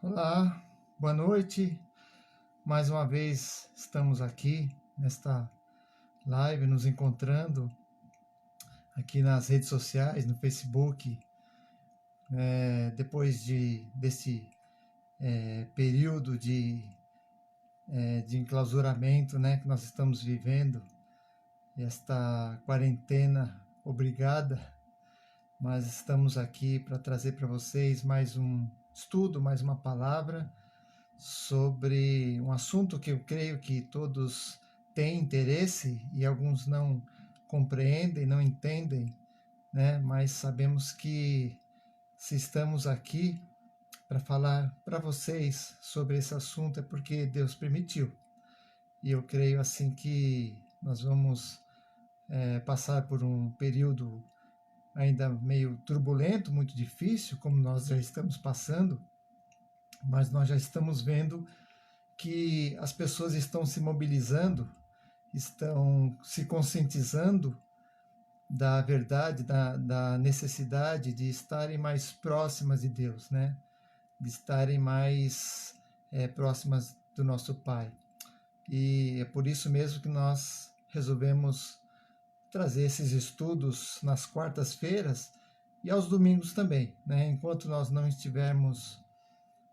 Olá, boa noite. Mais uma vez estamos aqui nesta live, nos encontrando aqui nas redes sociais, no Facebook, depois desse período de enclausuramento, né, que nós estamos vivendo, esta quarentena obrigada, mas estamos aqui para trazer para vocês mais um estudo, mais uma palavra sobre um assunto que eu creio que todos têm interesse e alguns não compreendem, não entendem, né? Mas sabemos que se estamos aqui para falar para vocês sobre esse assunto é porque Deus permitiu. E eu creio assim que nós vamos passar por um período ainda meio turbulento, muito difícil, como nós já estamos passando, mas nós já estamos vendo que as pessoas estão se mobilizando, estão se conscientizando da verdade, da necessidade de estarem mais próximas de Deus, né? De estarem mais próximas do nosso Pai. E é por isso mesmo que nós resolvemos trazer esses estudos nas quartas-feiras e aos domingos também, né? Enquanto nós não estivermos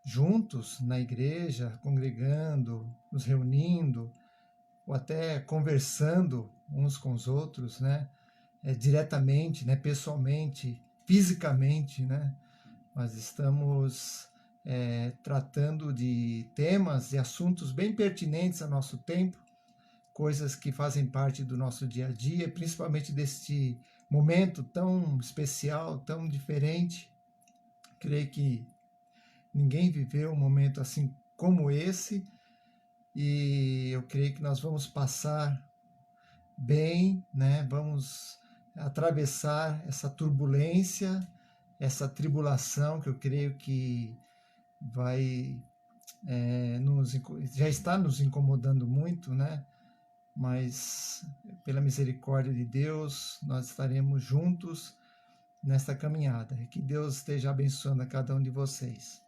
juntos na igreja, congregando, nos reunindo, ou até conversando uns com os outros, né? Diretamente, né? Pessoalmente, fisicamente, né? Nós estamos tratando de temas e assuntos bem pertinentes ao nosso tempo, coisas que fazem parte do nosso dia a dia, principalmente deste momento tão especial, tão diferente. Creio que ninguém viveu um momento assim como esse, e eu creio que nós vamos passar bem, né? Vamos atravessar essa turbulência, essa tribulação que eu creio que vai já está nos incomodando muito, né? Mas pela misericórdia de Deus, nós estaremos juntos nesta caminhada. Que Deus esteja abençoando a cada um de vocês.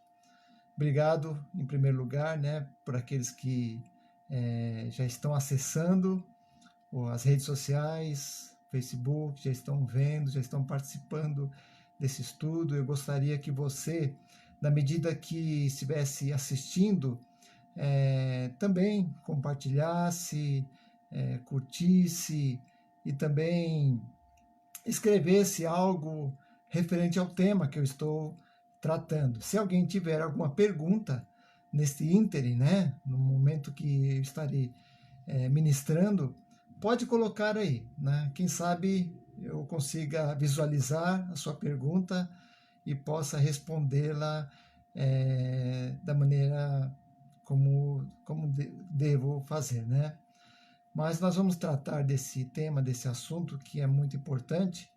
Obrigado, em primeiro lugar, né, por aqueles que já estão acessando as redes sociais, Facebook, já estão vendo, já estão participando desse estudo. Eu gostaria que você, na medida que estivesse assistindo, também compartilhasse, curtisse e também escrevesse algo referente ao tema que eu estou tratando. Se alguém tiver alguma pergunta neste ínterim, né, no momento que eu estarei ministrando, pode colocar aí, né? Quem sabe eu consiga visualizar a sua pergunta e possa respondê-la da maneira como devo fazer, né? Mas nós vamos tratar desse tema, desse assunto que é muito importante,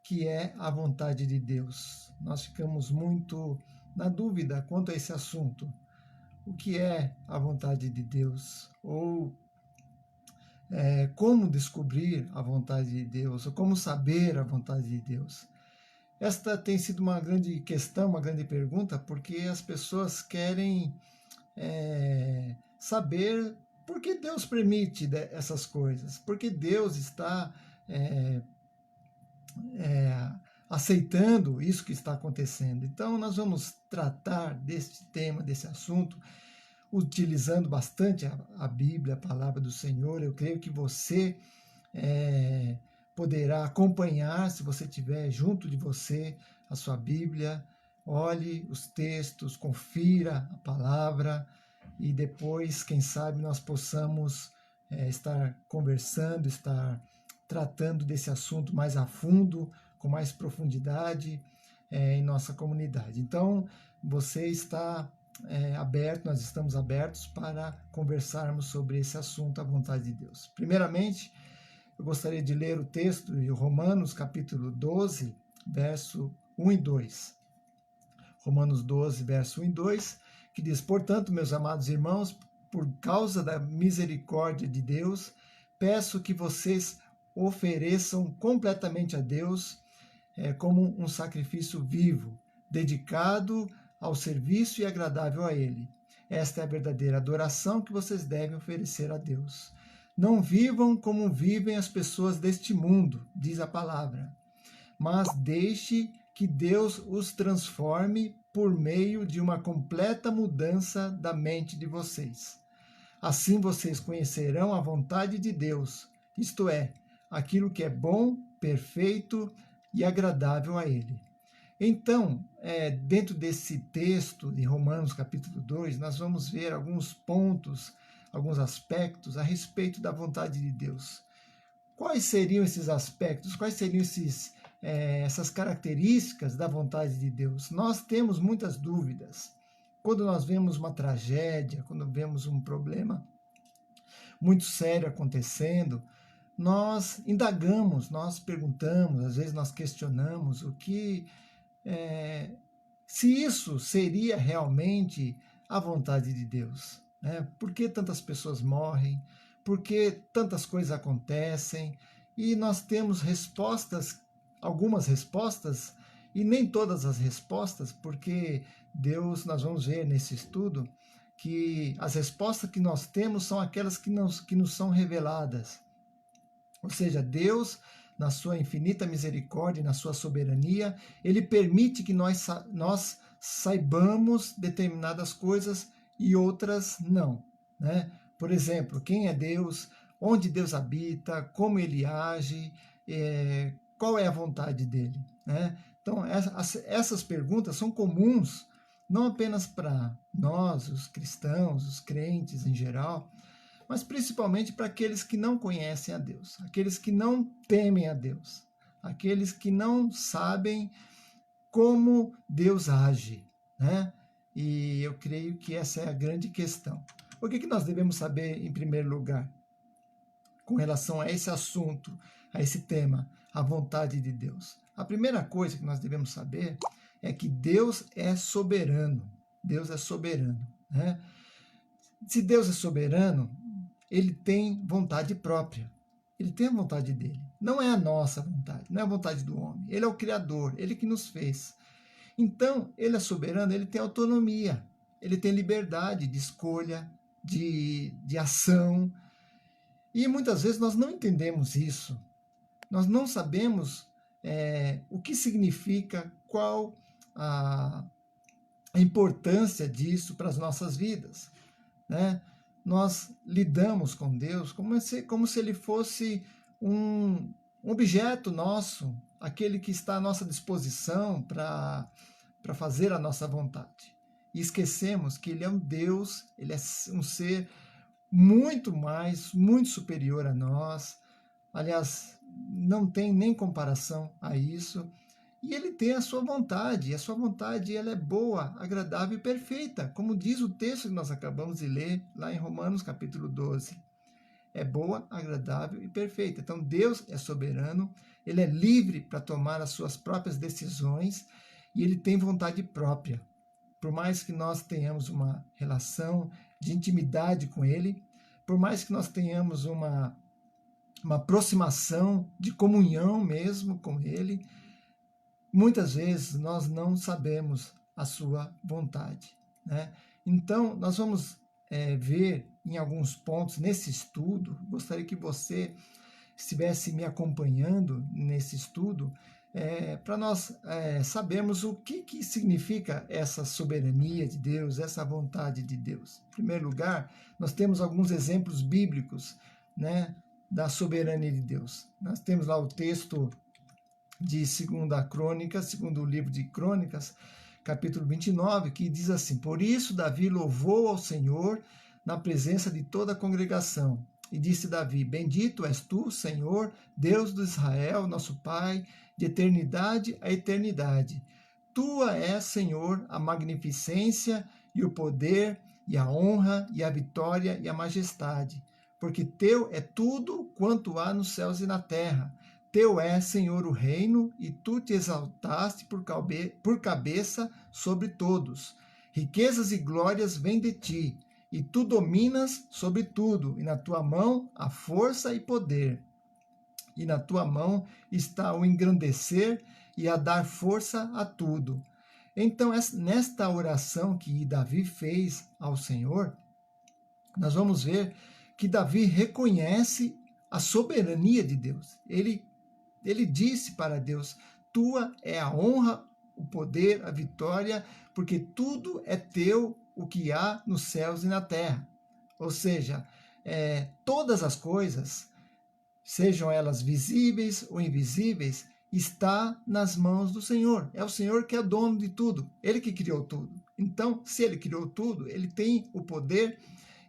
que é a vontade de Deus. Nós ficamos muito na dúvida quanto a esse assunto. O que é a vontade de Deus? Ou como descobrir a vontade de Deus? Ou como saber a vontade de Deus? Esta tem sido uma grande questão, uma grande pergunta, porque as pessoas querem saber por que Deus permite essas coisas, por que Deus está aceitando isso que está acontecendo. Então, nós vamos tratar deste tema, desse assunto, utilizando bastante a Bíblia, a palavra do Senhor. Eu creio que você poderá acompanhar, se você tiver junto de você a sua Bíblia, olhe os textos, confira a palavra e depois, quem sabe, nós possamos estar conversando, estar tratando desse assunto mais a fundo, com mais profundidade em nossa comunidade. Então, você está aberto, nós estamos abertos para conversarmos sobre esse assunto, a vontade de Deus. Primeiramente, eu gostaria de ler o texto de Romanos, capítulo 12, verso 1 e 2. Romanos 12, verso 1 e 2, que diz: Portanto, meus amados irmãos, por causa da misericórdia de Deus, peço que vocês ofereçam completamente a Deus como um sacrifício vivo, dedicado ao serviço e agradável a Ele. Esta é a verdadeira adoração que vocês devem oferecer a Deus. Não vivam como vivem as pessoas deste mundo, diz a palavra, mas deixe que Deus os transforme por meio de uma completa mudança da mente de vocês. Assim vocês conhecerão a vontade de Deus, isto é, aquilo que é bom, perfeito e agradável a Ele. Então, dentro desse texto de Romanos capítulo 2, nós vamos ver alguns pontos, alguns aspectos a respeito da vontade de Deus. Quais seriam esses aspectos? Quais seriam essas características da vontade de Deus? Nós temos muitas dúvidas. Quando nós vemos uma tragédia, quando vemos um problema muito sério acontecendo, nós indagamos, nós perguntamos, às vezes nós questionamos se isso seria realmente a vontade de Deus. Né? Por que tantas pessoas morrem? Por que tantas coisas acontecem? E nós temos respostas, algumas respostas, e nem todas as respostas, porque Deus, nós vamos ver nesse estudo, que as respostas que nós temos são aquelas que nos são reveladas. Ou seja, Deus, na sua infinita misericórdia, na sua soberania, Ele permite que nós saibamos determinadas coisas e outras não. Né? Por exemplo, quem é Deus, onde Deus habita, como Ele age, qual é a vontade dEle. Né? Então, essas perguntas são comuns, não apenas para nós, os cristãos, os crentes em geral, mas principalmente para aqueles que não conhecem a Deus, aqueles que não temem a Deus, aqueles que não sabem como Deus age, né? E eu creio que essa é a grande questão. O que nós devemos saber, em primeiro lugar, com relação a esse assunto, a esse tema, a vontade de Deus? A primeira coisa que nós devemos saber é que Deus é soberano. Deus é soberano, né? Se Deus é soberano, Ele tem vontade própria. Ele tem a vontade dele. Não é a nossa vontade, não é a vontade do homem. Ele é o Criador, Ele que nos fez. Então, Ele é soberano, Ele tem autonomia, Ele tem liberdade de escolha, de ação. E muitas vezes nós não entendemos isso. Nós não sabemos o que significa, qual a importância disso para as nossas vidas, né? Nós lidamos com Deus como se Ele fosse um objeto nosso, aquele que está à nossa disposição para fazer a nossa vontade. E esquecemos que Ele é um Deus, Ele é um ser muito mais, muito superior a nós. Aliás, não tem nem comparação a isso. E Ele tem a sua vontade, e a sua vontade ela é boa, agradável e perfeita, como diz o texto que nós acabamos de ler lá em Romanos capítulo 12. É boa, agradável e perfeita. Então Deus é soberano, Ele é livre para tomar as suas próprias decisões e Ele tem vontade própria. Por mais que nós tenhamos uma relação de intimidade com Ele, por mais que nós tenhamos uma aproximação de comunhão mesmo com Ele, muitas vezes nós não sabemos a sua vontade. Né? Então, nós vamos ver em alguns pontos nesse estudo, gostaria que você estivesse me acompanhando nesse estudo, para nós sabermos o que significa essa soberania de Deus, essa vontade de Deus. Em primeiro lugar, nós temos alguns exemplos bíblicos, né, da soberania de Deus. Nós temos lá o texto de 2 Crônicas, segundo livro de Crônicas, capítulo 29, que diz assim: Por isso Davi louvou ao Senhor na presença de toda a congregação. E disse Davi: Bendito és tu, Senhor, Deus de Israel, nosso Pai, de eternidade a eternidade. Tua é, Senhor, a magnificência e o poder e a honra e a vitória e a majestade, porque teu é tudo quanto há nos céus e na terra. Teu é, Senhor, o reino, e tu te exaltaste por cabeça sobre todos. Riquezas e glórias vêm de ti, e tu dominas sobre tudo, e na tua mão há força e poder. E na tua mão está o engrandecer e a dar força a tudo. Então, nesta oração que Davi fez ao Senhor, nós vamos ver que Davi reconhece a soberania de Deus. Ele disse para Deus: tua é a honra, o poder, a vitória, porque tudo é teu, o que há nos céus e na terra. Ou seja, todas as coisas, sejam elas visíveis ou invisíveis, está nas mãos do Senhor. É o Senhor que é dono de tudo, Ele que criou tudo. Então, se Ele criou tudo, Ele tem o poder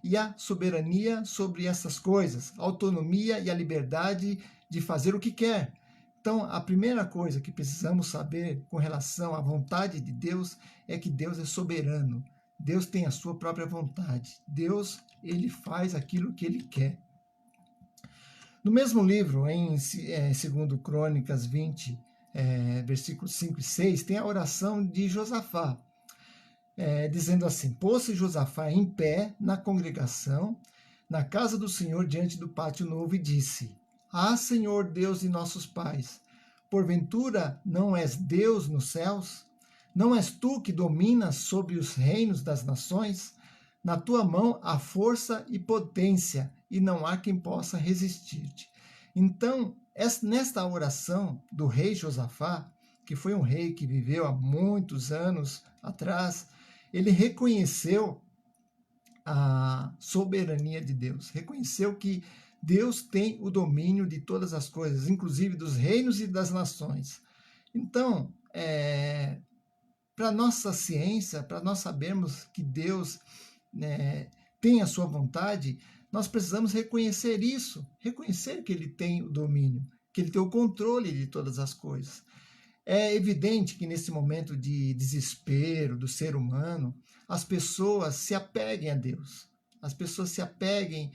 e a soberania sobre essas coisas, a autonomia e a liberdade de fazer o que quer. Então, a primeira coisa que precisamos saber com relação à vontade de Deus é que Deus é soberano. Deus tem a sua própria vontade. Deus, ele faz aquilo que ele quer. No mesmo livro, em 2 Crônicas 20, versículos 5 e 6, tem a oração de Josafá, dizendo assim: pôs-se Josafá em pé na congregação, na casa do Senhor, diante do pátio novo, e disse: ah, Senhor Deus de nossos pais, porventura não és Deus nos céus? Não és tu que dominas sobre os reinos das nações? Na tua mão há força e potência, e não há quem possa resistir-te. Então, nesta oração do rei Josafá, que foi um rei que viveu há muitos anos atrás, ele reconheceu a soberania de Deus, reconheceu que Deus tem o domínio de todas as coisas, inclusive dos reinos e das nações. Então, para nossa ciência, para nós sabermos que Deus tem a sua vontade, nós precisamos reconhecer isso, reconhecer que Ele tem o domínio, que Ele tem o controle de todas as coisas. É evidente que nesse momento de desespero do ser humano, as pessoas se apeguem a Deus, as pessoas se apeguem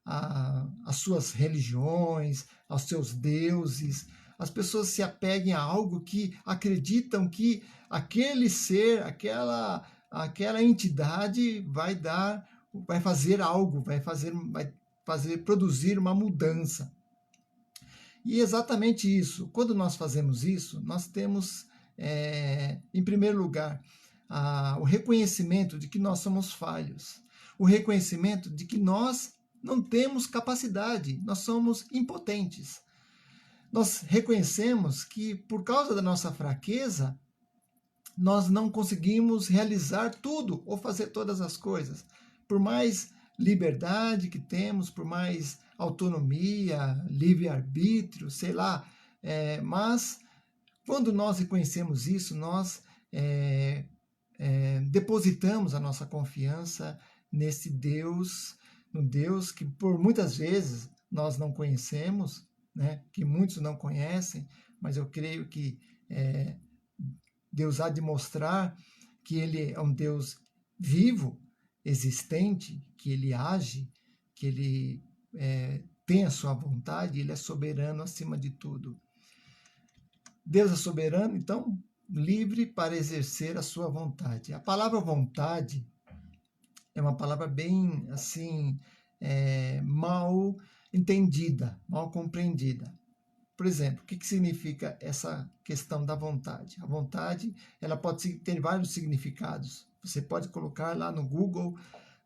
às suas religiões, aos seus deuses, as pessoas se apeguem a algo que acreditam que aquele ser, aquela entidade vai fazer algo, vai produzir uma mudança. E exatamente isso, quando nós fazemos isso, nós temos, em primeiro lugar, o reconhecimento de que nós somos falhos, o reconhecimento de que nós não temos capacidade, nós somos impotentes. Nós reconhecemos que, por causa da nossa fraqueza, nós não conseguimos realizar tudo ou fazer todas as coisas. Por mais liberdade que temos, por mais autonomia, livre-arbítrio, sei lá, mas quando nós reconhecemos isso, nós depositamos a nossa confiança nesse Deus, no Deus que por muitas vezes nós não conhecemos, né, que muitos não conhecem, mas eu creio que Deus há de mostrar que Ele é um Deus vivo, existente, que Ele age, que Ele tem a sua vontade, Ele é soberano acima de tudo. Deus é soberano, então, livre para exercer a sua vontade. A palavra vontade é uma palavra bem, assim, mal entendida, mal compreendida. Por exemplo, o que significa essa questão da vontade? A vontade, ela pode ter vários significados. Você pode colocar lá no Google,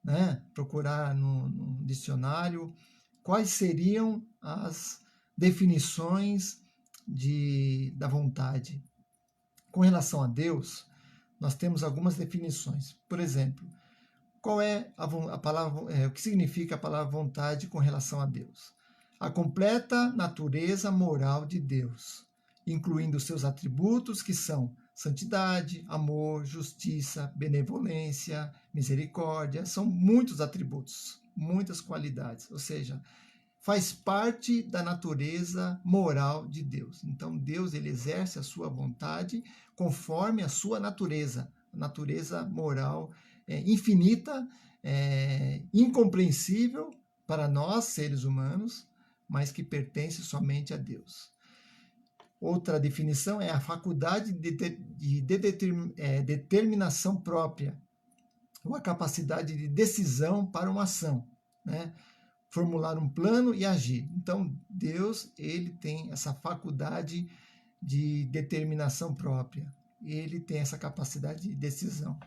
né, procurar no dicionário, quais seriam as definições da vontade. Com relação a Deus, nós temos algumas definições. Por exemplo, qual é a palavra, o que significa a palavra vontade com relação a Deus? A completa natureza moral de Deus, incluindo seus atributos que são santidade, amor, justiça, benevolência, misericórdia. São muitos atributos, muitas qualidades, ou seja, faz parte da natureza moral de Deus. Então Deus, ele exerce a sua vontade conforme a sua natureza, a natureza moral infinita, incompreensível para nós, seres humanos, mas que pertence somente a Deus. Outra definição é a faculdade de determinação própria, ou a capacidade de decisão para uma ação, né? Formular um plano e agir. Então, Deus, ele tem essa faculdade de determinação própria. ele tem essa capacidade de decisão.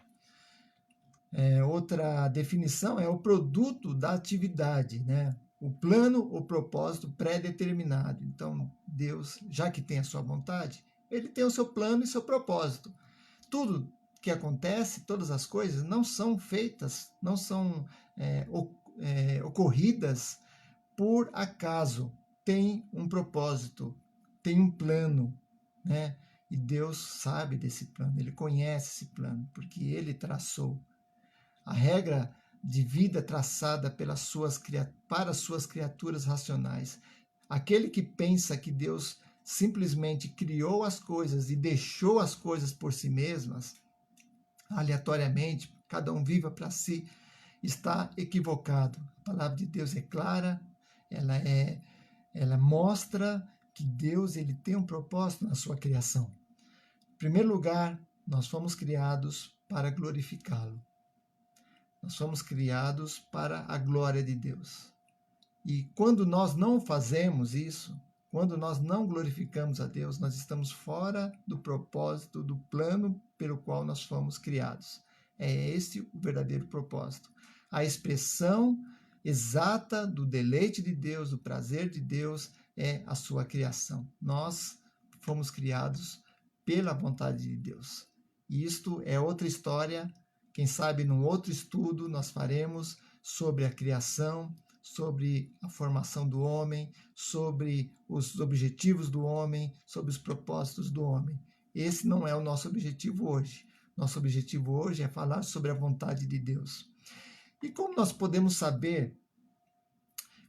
Outra definição é o produto da atividade, né? O plano, o propósito pré-determinado. Então, Deus, já que tem a sua vontade, ele tem o seu plano e seu propósito. Tudo que acontece, todas as coisas, não são feitas, não são ocorridas por acaso. Tem um propósito, tem um plano, né? E Deus sabe desse plano, ele conhece esse plano, porque ele traçou. A regra de vida traçada para as suas criaturas racionais. Aquele que pensa que Deus simplesmente criou as coisas e deixou as coisas por si mesmas, aleatoriamente, cada um viva para si, está equivocado. A palavra de Deus é clara, ela mostra que Deus ele tem um propósito na sua criação. Em primeiro lugar, nós fomos criados para glorificá-lo. Nós fomos criados para a glória de Deus. E quando nós não fazemos isso, quando nós não glorificamos a Deus, nós estamos fora do propósito, do plano pelo qual nós fomos criados. É esse o verdadeiro propósito. A expressão exata do deleite de Deus, do prazer de Deus, é a sua criação. Nós fomos criados pela vontade de Deus. E isto é outra história. Quem sabe num outro estudo nós faremos sobre a criação, sobre a formação do homem, sobre os objetivos do homem, sobre os propósitos do homem. Esse não é o nosso objetivo hoje. Nosso objetivo hoje é falar sobre a vontade de Deus. E como nós podemos saber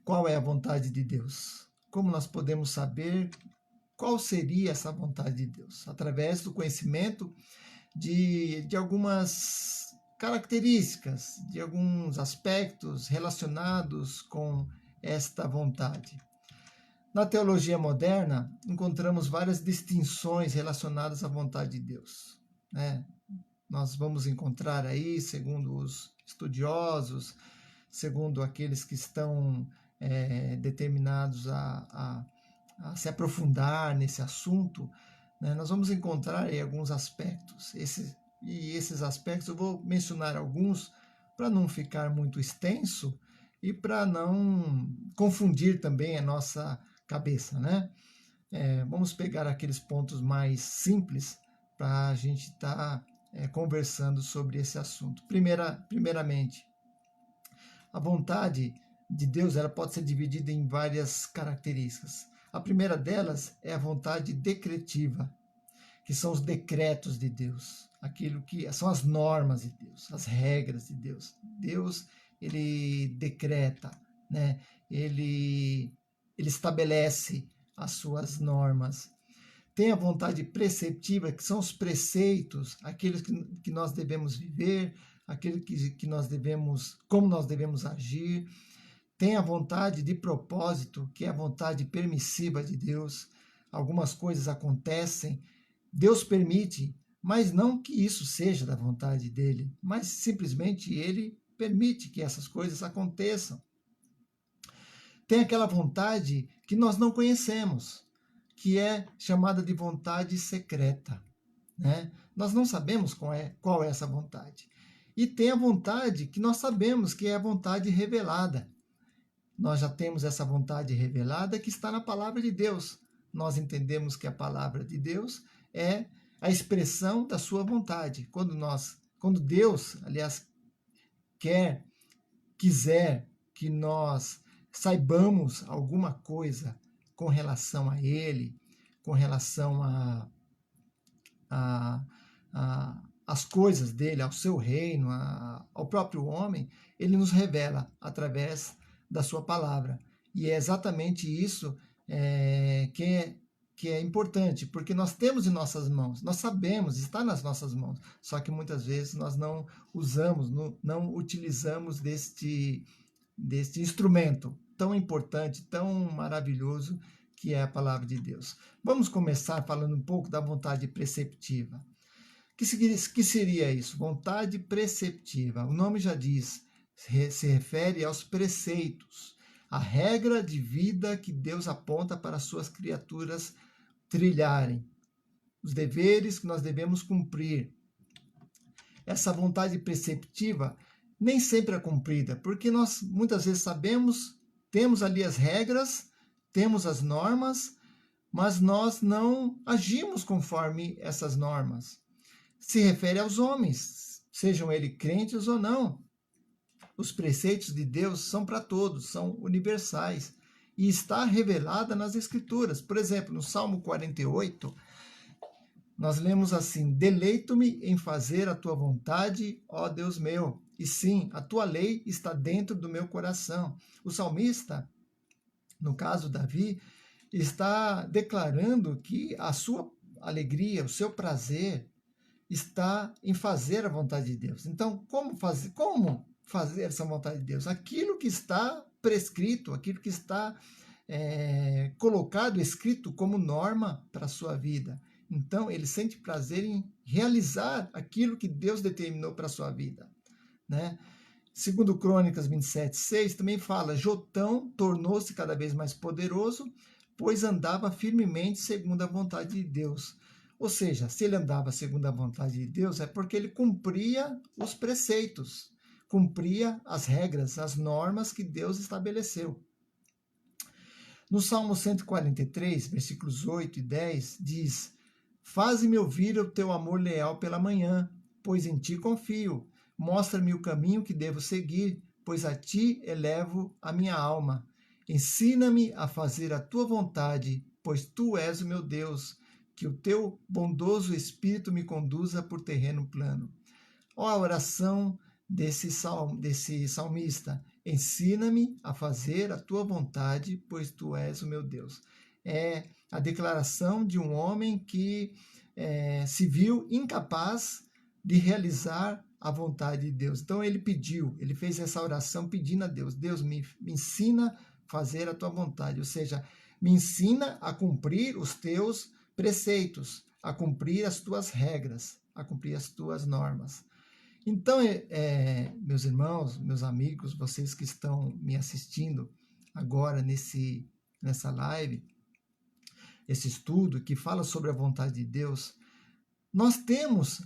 qual é a vontade de Deus? Como nós podemos saber qual seria essa vontade de Deus? Através do conhecimento de algumas características, de alguns aspectos relacionados com esta vontade. Na teologia moderna, encontramos várias distinções relacionadas à vontade de Deus, né? Nós vamos encontrar aí, segundo os estudiosos, segundo aqueles que estão determinados a se aprofundar nesse assunto, né? Nós vamos encontrar aí alguns aspectos. Esses aspectos eu vou mencionar alguns para não ficar muito extenso e para não confundir também a nossa cabeça, né? Vamos pegar aqueles pontos mais simples para a gente estar conversando sobre esse assunto. Primeiramente, a vontade de Deus ela pode ser dividida em várias características. A primeira delas é a vontade decretiva, que são os decretos de Deus, aquilo que são as normas de Deus, as regras de Deus. Deus, ele decreta, né? Ele estabelece as suas normas. Tem a vontade preceptiva, que são os preceitos, aqueles que nós devemos viver, aquilo que nós devemos, como nós devemos agir. Tem a vontade de propósito, que é a vontade permissiva de Deus. Algumas coisas acontecem, Deus permite, mas não que isso seja da vontade dele, mas simplesmente ele permite que essas coisas aconteçam. Tem aquela vontade que nós não conhecemos, que é chamada de vontade secreta, né? Nós não sabemos qual é essa vontade. E tem a vontade que nós sabemos que é a vontade revelada. Nós já temos essa vontade revelada que está na palavra de Deus. Nós entendemos que a palavra de Deus é a expressão da sua vontade. Quando Deus, aliás, quiser que nós saibamos alguma coisa com relação a Ele, com relação às coisas dele, ao seu reino, ao próprio homem, Ele nos revela através da sua palavra. E é exatamente isso que é importante, porque nós temos em nossas mãos, nós sabemos, está nas nossas mãos, só que muitas vezes nós não usamos, não utilizamos deste instrumento tão importante, tão maravilhoso que é a palavra de Deus. Vamos começar falando um pouco da vontade preceptiva. Que seria isso? Vontade preceptiva. O nome já diz, se refere aos preceitos, a regra de vida que Deus aponta para as suas criaturas trilharem. os deveres que nós devemos cumprir. Essa vontade preceptiva nem sempre é cumprida, porque nós muitas vezes sabemos, temos ali as regras, temos as normas, mas nós não agimos conforme essas normas. Se refere aos homens, sejam eles crentes ou não. Os preceitos de Deus são para todos, são universais e está revelada nas Escrituras. Por exemplo, no Salmo 48, nós lemos assim: deleito-me em fazer a tua vontade, ó Deus meu, e sim, a tua lei está dentro do meu coração. O salmista, no caso Davi, está declarando que a sua alegria, o seu prazer está em fazer a vontade de Deus. Então, como fazer essa vontade de Deus? Aquilo que está prescrito, aquilo que está colocado, escrito como norma para a sua vida. Então, ele sente prazer em realizar aquilo que Deus determinou para a sua vida, né? Segundo Crônicas 27:6, também fala: Jotão tornou-se cada vez mais poderoso, pois andava firmemente segundo a vontade de Deus. Ou seja, se ele andava segundo a vontade de Deus, é porque ele cumpria os preceitos, cumpria as regras, as normas que Deus estabeleceu. No Salmo 143, versículos 8 e 10, diz: Faze-me ouvir o teu amor leal pela manhã, pois em ti confio. Mostra-me o caminho que devo seguir, pois a ti elevo a minha alma. Ensina-me a fazer a tua vontade, pois tu és o meu Deus. Que o teu bondoso espírito me conduza por terreno plano. Olha a oração desse salmista: ensina-me a fazer a tua vontade, pois tu és o meu Deus. É a declaração de um homem que se viu incapaz de realizar a vontade de Deus. Então ele fez essa oração pedindo a Deus: Deus, me ensina a fazer a tua vontade, ou seja, me ensina a cumprir os teus preceitos, a cumprir as tuas regras, a cumprir as tuas normas. Então, meus irmãos, meus amigos, vocês que estão me assistindo agora nessa live, esse estudo que fala sobre a vontade de Deus, nós temos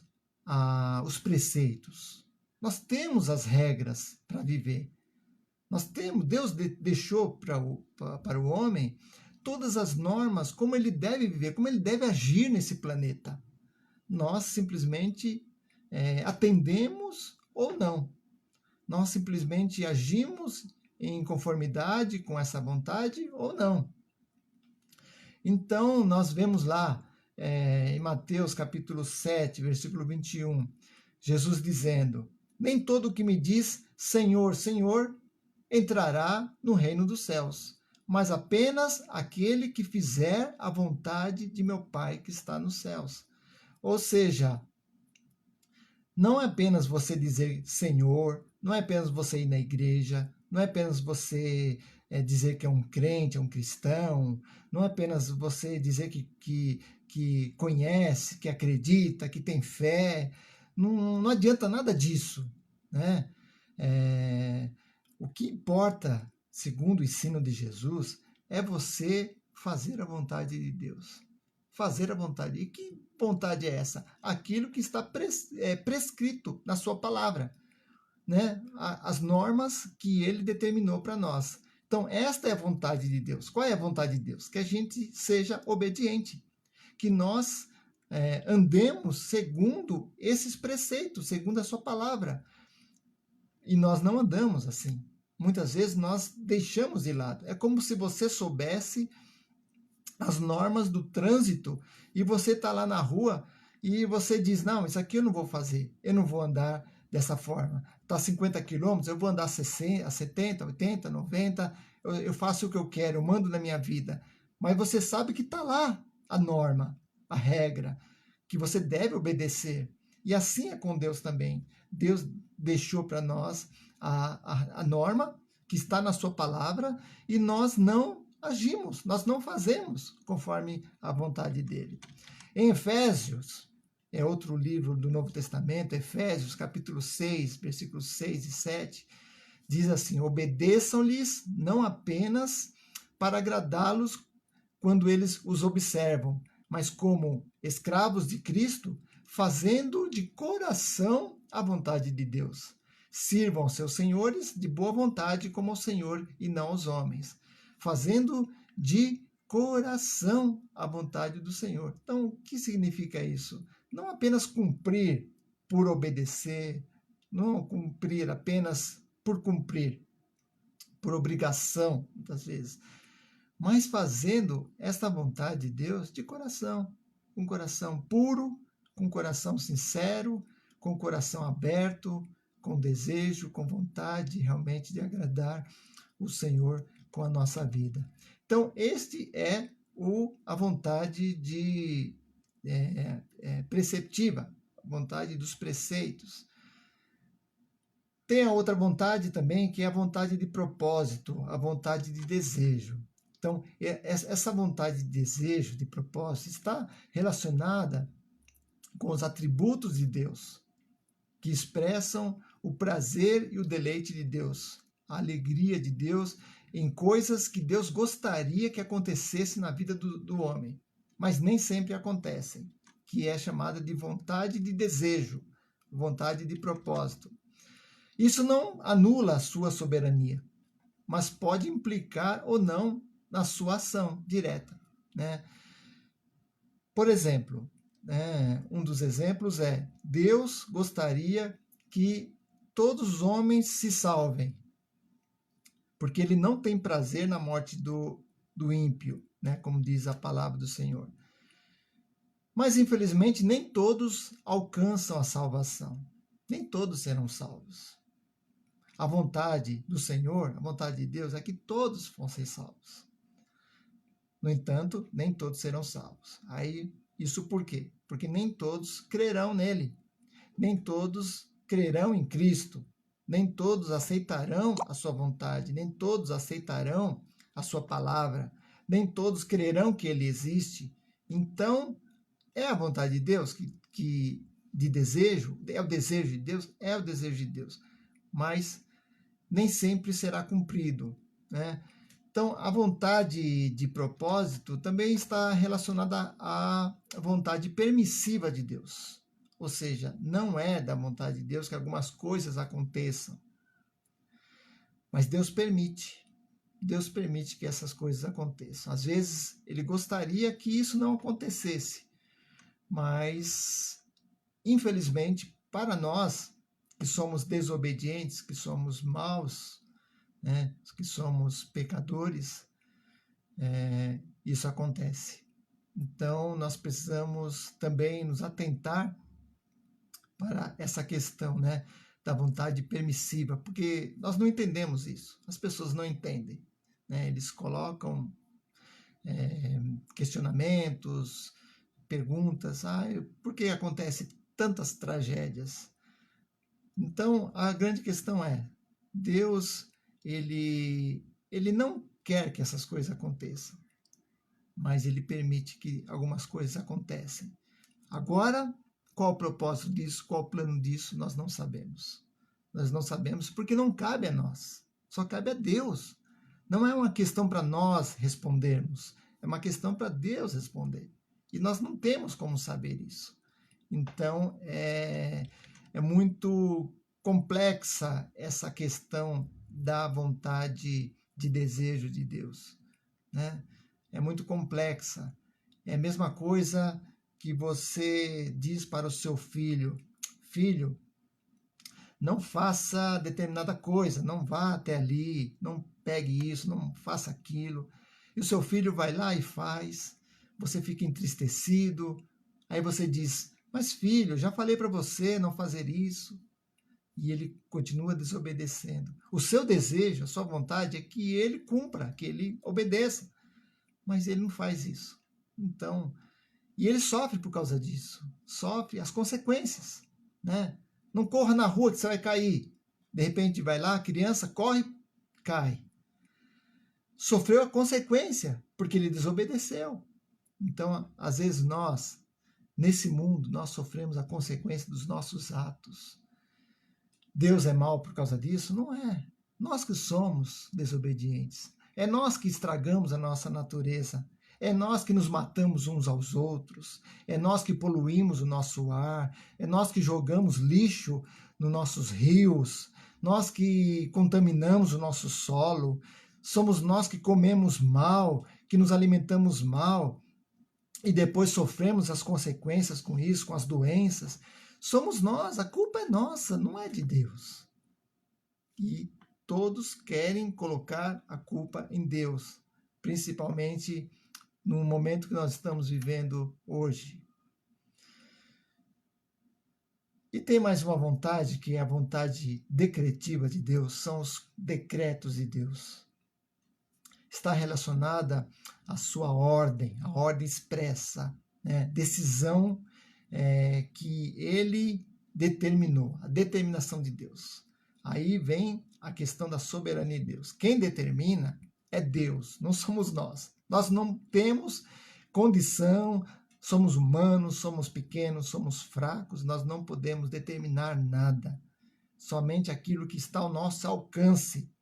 os preceitos, nós temos as regras para viver. Deus deixou para o homem todas as normas, como ele deve viver, como ele deve agir nesse planeta. Nós simplesmente atendemos ou não. Nós simplesmente agimos em conformidade com essa vontade ou não. Então, nós vemos lá em Mateus capítulo 7, versículo 21, Jesus dizendo: nem todo o que me diz Senhor, Senhor, entrará no reino dos céus, mas apenas aquele que fizer a vontade de meu Pai que está nos céus. Ou seja, não é apenas você dizer Senhor, não é apenas você ir na igreja, não é apenas você dizer que é um crente, é um cristão, não é apenas você dizer que conhece, que acredita, que tem fé. Não adianta nada disso, né? O que importa, segundo o ensino de Jesus, é você fazer a vontade de Deus. Fazer a vontade. E que vontade é essa? Aquilo que está prescrito na sua palavra, né? As normas que ele determinou para nós. Então, esta é a vontade de Deus. Qual é a vontade de Deus? Que a gente seja obediente, que nós andemos segundo esses preceitos, segundo a sua palavra. E nós não andamos assim. Muitas vezes nós deixamos de lado. É como se você soubesse as normas do trânsito e você está lá na rua e você diz: não, isso aqui eu não vou fazer, eu não vou andar dessa forma. Está 50 quilômetros, eu vou andar 60, 70, 80, 90, eu faço o que eu quero, eu mando na minha vida. Mas você sabe que está lá a norma, a regra, que você deve obedecer. E assim é com Deus também. Deus deixou para nós a norma que está na sua palavra e nós não agimos, nós não fazemos conforme a vontade dele. Em Efésios, é outro livro do Novo Testamento, Efésios capítulo 6, versículos 6 e 7, diz assim: obedeçam-lhes não apenas para agradá-los quando eles os observam, mas como escravos de Cristo, fazendo de coração a vontade de Deus. Sirvam seus senhores de boa vontade como ao Senhor e não aos homens, fazendo de coração a vontade do Senhor. Então, o que significa isso? Não apenas cumprir por obedecer, não cumprir apenas por cumprir, por obrigação, muitas vezes, mas fazendo esta vontade de Deus de coração, com coração puro, com coração sincero, com coração aberto, com desejo, com vontade realmente de agradar o Senhor com a nossa vida. Então, este é a vontade preceptiva, a vontade dos preceitos. Tem a outra vontade também, que é a vontade de propósito, a vontade de desejo. Então, essa vontade de desejo, de propósito, está relacionada com os atributos de Deus, que expressam o prazer e o deleite de Deus, a alegria de Deus em coisas que Deus gostaria que acontecesse na vida do homem, mas nem sempre acontecem, que é chamada de vontade de desejo, vontade de propósito. Isso não anula a sua soberania, mas pode implicar ou não na sua ação direta, né? Por exemplo, um dos exemplos é: Deus gostaria que todos os homens se salvem, porque ele não tem prazer na morte do ímpio, né? Como diz a palavra do Senhor. Mas, infelizmente, nem todos alcançam a salvação. Nem todos serão salvos. A vontade do Senhor, a vontade de Deus, é que todos fossem salvos. No entanto, nem todos serão salvos. Aí, isso por quê? Porque nem todos crerão nele. Nem todos crerão em Cristo. Nem todos aceitarão a sua vontade. Nem todos aceitarão a sua palavra. Nem todos crerão que ele existe. Então, é a vontade de Deus de desejo, é o desejo de Deus, é o desejo de Deus. Mas nem sempre será cumprido, né? Então, a vontade de propósito também está relacionada à vontade permissiva de Deus. Ou seja, não é da vontade de Deus que algumas coisas aconteçam. Mas Deus permite. Deus permite que essas coisas aconteçam. Às vezes, ele gostaria que isso não acontecesse. Mas, infelizmente, para nós, que somos desobedientes, que somos maus, né, que somos pecadores, isso acontece. Então, nós precisamos também nos atentar para essa questão, né, da vontade permissiva, porque nós não entendemos isso, as pessoas não entendem, né, eles colocam questionamentos, perguntas, por que acontece tantas tragédias? Então, a grande questão é, Deus, ele não quer que essas coisas aconteçam, mas ele permite que algumas coisas aconteçam. Agora, qual o propósito disso, qual o plano disso, nós não sabemos. Nós não sabemos porque não cabe a nós, só cabe a Deus. Não é uma questão para nós respondermos, é uma questão para Deus responder. E nós não temos como saber isso. Então, é muito complexa essa questão da vontade de desejo de Deus, né? É muito complexa. É a mesma coisa que você diz para o seu filho: filho, não faça determinada coisa, não vá até ali, não pegue isso, não faça aquilo. E o seu filho vai lá e faz, você fica entristecido, aí você diz: mas filho, já falei para você não fazer isso. E ele continua desobedecendo. O seu desejo, a sua vontade é que ele cumpra, que ele obedeça. Mas ele não faz isso. Então, e ele sofre por causa disso. Sofre as consequências, né? Não corra na rua que você vai cair. De repente vai lá, a criança corre, cai. Sofreu a consequência, porque ele desobedeceu. Então, às vezes nós, nesse mundo, nós sofremos a consequência dos nossos atos. Deus é mau por causa disso? Não é. Nós que somos desobedientes. É nós que estragamos a nossa natureza. É nós que nos matamos uns aos outros, é nós que poluímos o nosso ar, é nós que jogamos lixo nos nossos rios, nós que contaminamos o nosso solo, somos nós que comemos mal, que nos alimentamos mal e depois sofremos as consequências com isso, com as doenças. Somos nós, a culpa é nossa, não é de Deus. E todos querem colocar a culpa em Deus, principalmente no momento que nós estamos vivendo hoje. E tem mais uma vontade, que é a vontade decretiva de Deus, são os decretos de Deus. Está relacionada à sua ordem, a ordem expressa, né? Decisão que ele determinou, a determinação de Deus. Aí vem a questão da soberania de Deus. Quem determina é Deus, não somos nós. Nós não temos condição, somos humanos, somos pequenos, somos fracos, nós não podemos determinar nada. Somente aquilo que está ao nosso alcance.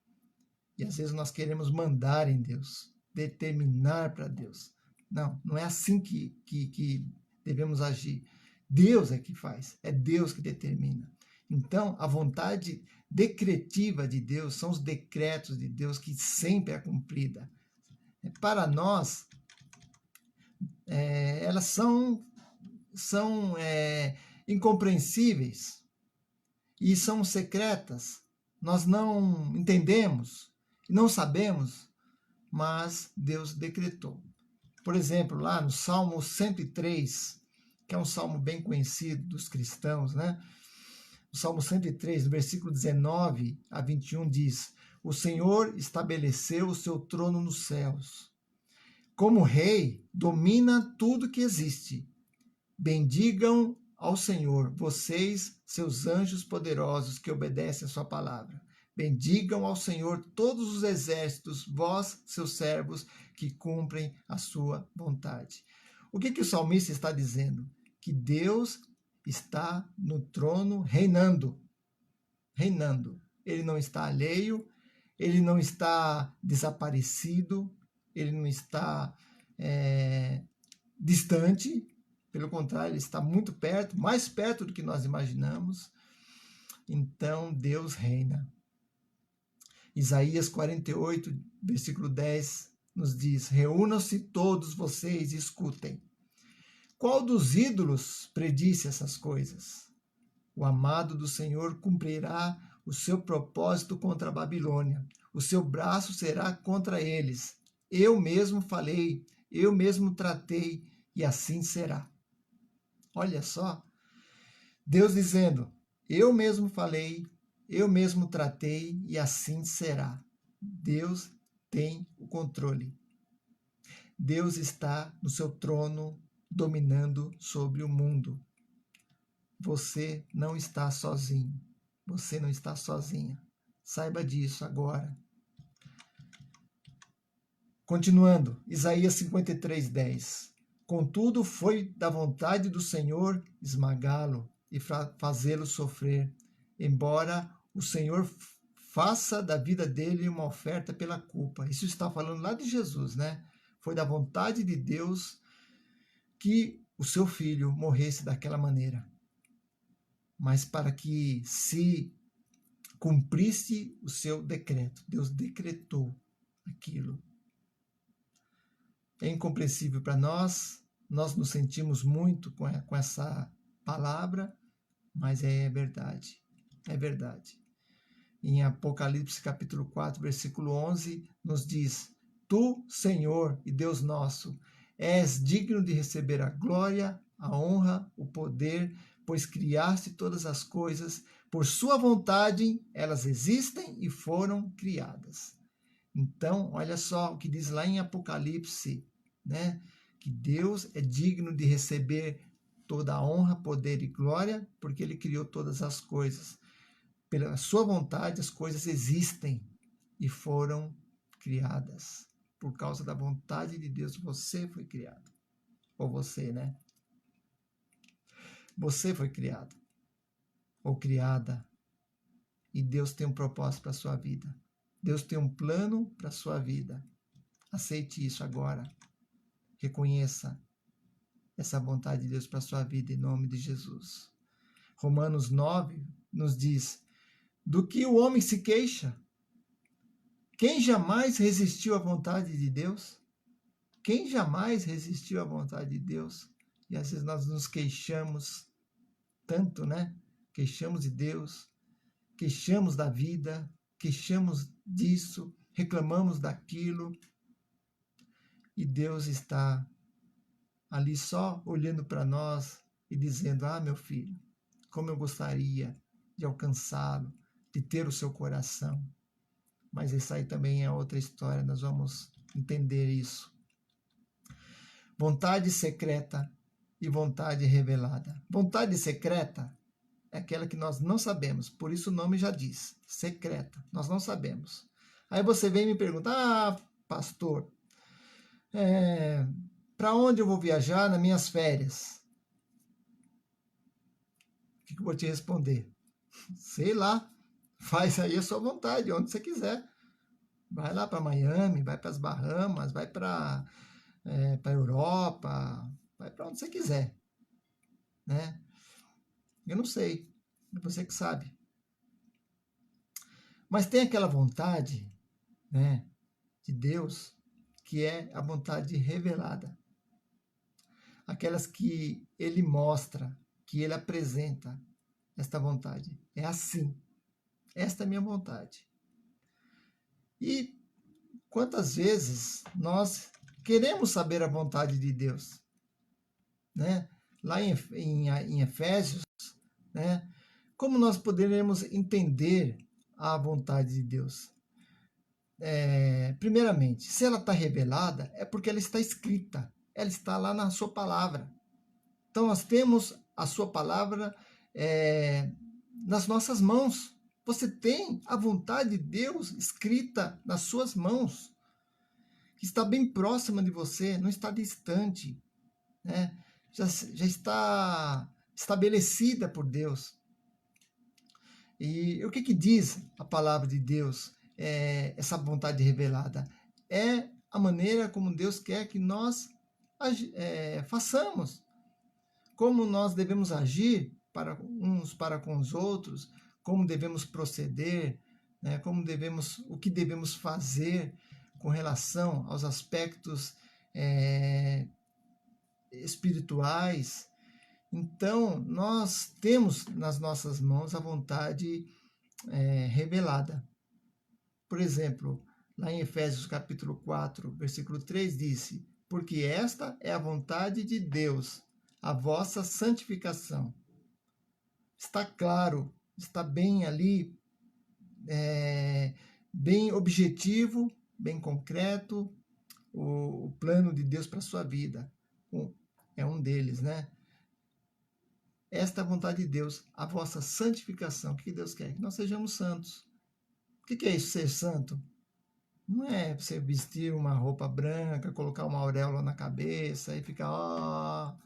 E às vezes nós queremos mandar em Deus, determinar para Deus. Não, não é assim que devemos agir. Deus é que faz, é Deus que determina. Então, a vontade decretiva de Deus são os decretos de Deus que sempre é cumprida. Para nós, elas são incompreensíveis e são secretas. Nós não entendemos, não sabemos, mas Deus decretou. Por exemplo, lá no Salmo 103, que é um salmo bem conhecido dos cristãos, né? O Salmo 103, no versículo 19 a 21, diz: O Senhor estabeleceu o seu trono nos céus. Como rei, domina tudo que existe. Bendigam ao Senhor, vocês, seus anjos poderosos que obedecem a sua palavra. Bendigam ao Senhor todos os exércitos, vós, seus servos, que cumprem a sua vontade. O que o salmista está dizendo? Que Deus está no trono reinando. Reinando. Ele não está alheio, ele não está desaparecido, ele não está distante. Pelo contrário, ele está muito perto, mais perto do que nós imaginamos. Então, Deus reina. Isaías 48, versículo 10, nos diz: Reúnam-se todos vocês e escutem. Qual dos ídolos predisse essas coisas? O amado do Senhor cumprirá o seu propósito contra a Babilônia. O seu braço será contra eles. Eu mesmo falei, eu mesmo tratei, e assim será. Olha só, Deus dizendo: eu mesmo falei, eu mesmo tratei e assim será. Deus tem o controle. Deus está no seu trono, dominando sobre o mundo. Você não está sozinho. Você não está sozinha. Saiba disso agora. Continuando, Isaías 53, 10. Contudo, foi da vontade do Senhor esmagá-lo e fazê-lo sofrer, embora o Senhor faça da vida dele uma oferta pela culpa. Isso está falando lá de Jesus, né? Foi da vontade de Deus que o seu filho morresse daquela maneira. Mas para que se cumprisse o seu decreto. Deus decretou aquilo. É incompreensível para nós, nós nos sentimos muito com essa palavra, mas é verdade, é verdade. Em Apocalipse capítulo 4, versículo 11, nos diz: Tu, Senhor e Deus nosso, és digno de receber a glória, a honra, o poder, pois criaste todas as coisas, por sua vontade elas existem e foram criadas. Então, olha só o que diz lá em Apocalipse, né? Que Deus é digno de receber toda a honra, poder e glória, porque Ele criou todas as coisas. Pela sua vontade, as coisas existem e foram criadas. Por causa da vontade de Deus, você foi criado. Ou você, né? Você foi criado. Ou criada. E Deus tem um propósito para a sua vida. Deus tem um plano para a sua vida. Aceite isso agora. Reconheça essa vontade de Deus para a sua vida em nome de Jesus. Romanos 9 nos diz: do que o homem se queixa? Quem jamais resistiu à vontade de Deus? Quem jamais resistiu à vontade de Deus? E às vezes nós nos queixamos tanto, né? Queixamos de Deus, queixamos da vida, queixamos disso, reclamamos daquilo. E Deus está ali só olhando para nós e dizendo: ah, meu filho, como eu gostaria de alcançá-lo, de ter o seu coração. Mas isso aí também é outra história, nós vamos entender isso. Vontade secreta e vontade revelada. Vontade secreta é aquela que nós não sabemos, por isso o nome já diz, secreta, nós não sabemos. Aí você vem e me pergunta: ah, pastor, para onde eu vou viajar nas minhas férias? O que eu vou te responder? Sei lá, faz aí a sua vontade, onde você quiser. Vai lá para Miami, vai para as Bahamas, vai para a Europa, vai para onde você quiser, né? Eu não sei, é você que sabe. Mas tem aquela vontade, né, de Deus, que é a vontade revelada. Aquelas que ele mostra, que ele apresenta esta vontade. É assim. Esta é a minha vontade. E quantas vezes nós queremos saber a vontade de Deus, né? Lá em Efésios, né? Como nós poderemos entender a vontade de Deus? Primeiramente, se ela está revelada, é porque ela está escrita, ela está lá na sua palavra. Então nós temos a sua palavra nas nossas mãos. Você tem a vontade de Deus escrita nas suas mãos, que está bem próxima de você, não está distante, né? Já está estabelecida por Deus. E o que diz a palavra de Deus, essa vontade revelada? É a maneira como Deus quer que nós façamos, como nós devemos agir para uns para com os outros, como devemos proceder, né? O que devemos fazer com relação aos aspectos espirituais. Então, nós temos nas nossas mãos a vontade revelada. Por exemplo, lá em Efésios capítulo 4, versículo 3, disse: porque esta é a vontade de Deus, a vossa santificação. Está claro, está bem ali, bem objetivo, bem concreto, o plano de Deus para a sua vida. É um deles, né? Esta é a vontade de Deus, a vossa santificação. O que Deus quer? Que nós sejamos santos. O que é isso, ser santo? Não é você vestir uma roupa branca, colocar uma auréola na cabeça e ficar,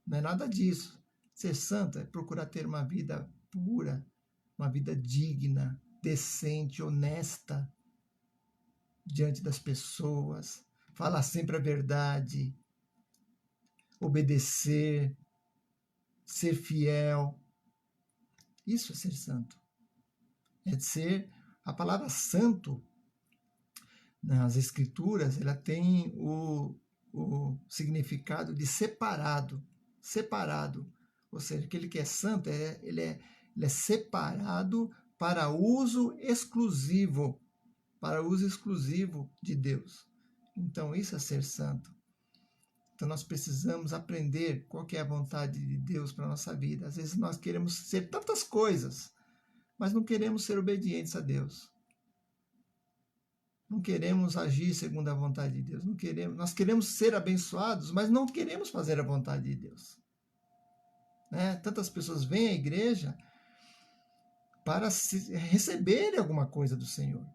não é nada disso. Ser santo é procurar ter uma vida pura, uma vida digna, decente, honesta diante das pessoas, falar sempre a verdade, obedecer, ser fiel. Isso é ser santo. É de ser, a palavra santo nas escrituras, ela tem o significado de separado, ou seja, aquele que é santo, ele é separado para uso exclusivo de Deus. Então isso é ser santo. Então nós precisamos aprender qual que é a vontade de Deus para a nossa vida. Às vezes nós queremos ser tantas coisas, mas não queremos ser obedientes a Deus. Não queremos agir segundo a vontade de Deus. Nós queremos ser abençoados, mas não queremos fazer a vontade de Deus. Né? Tantas pessoas vêm à igreja para receberem alguma coisa do Senhor,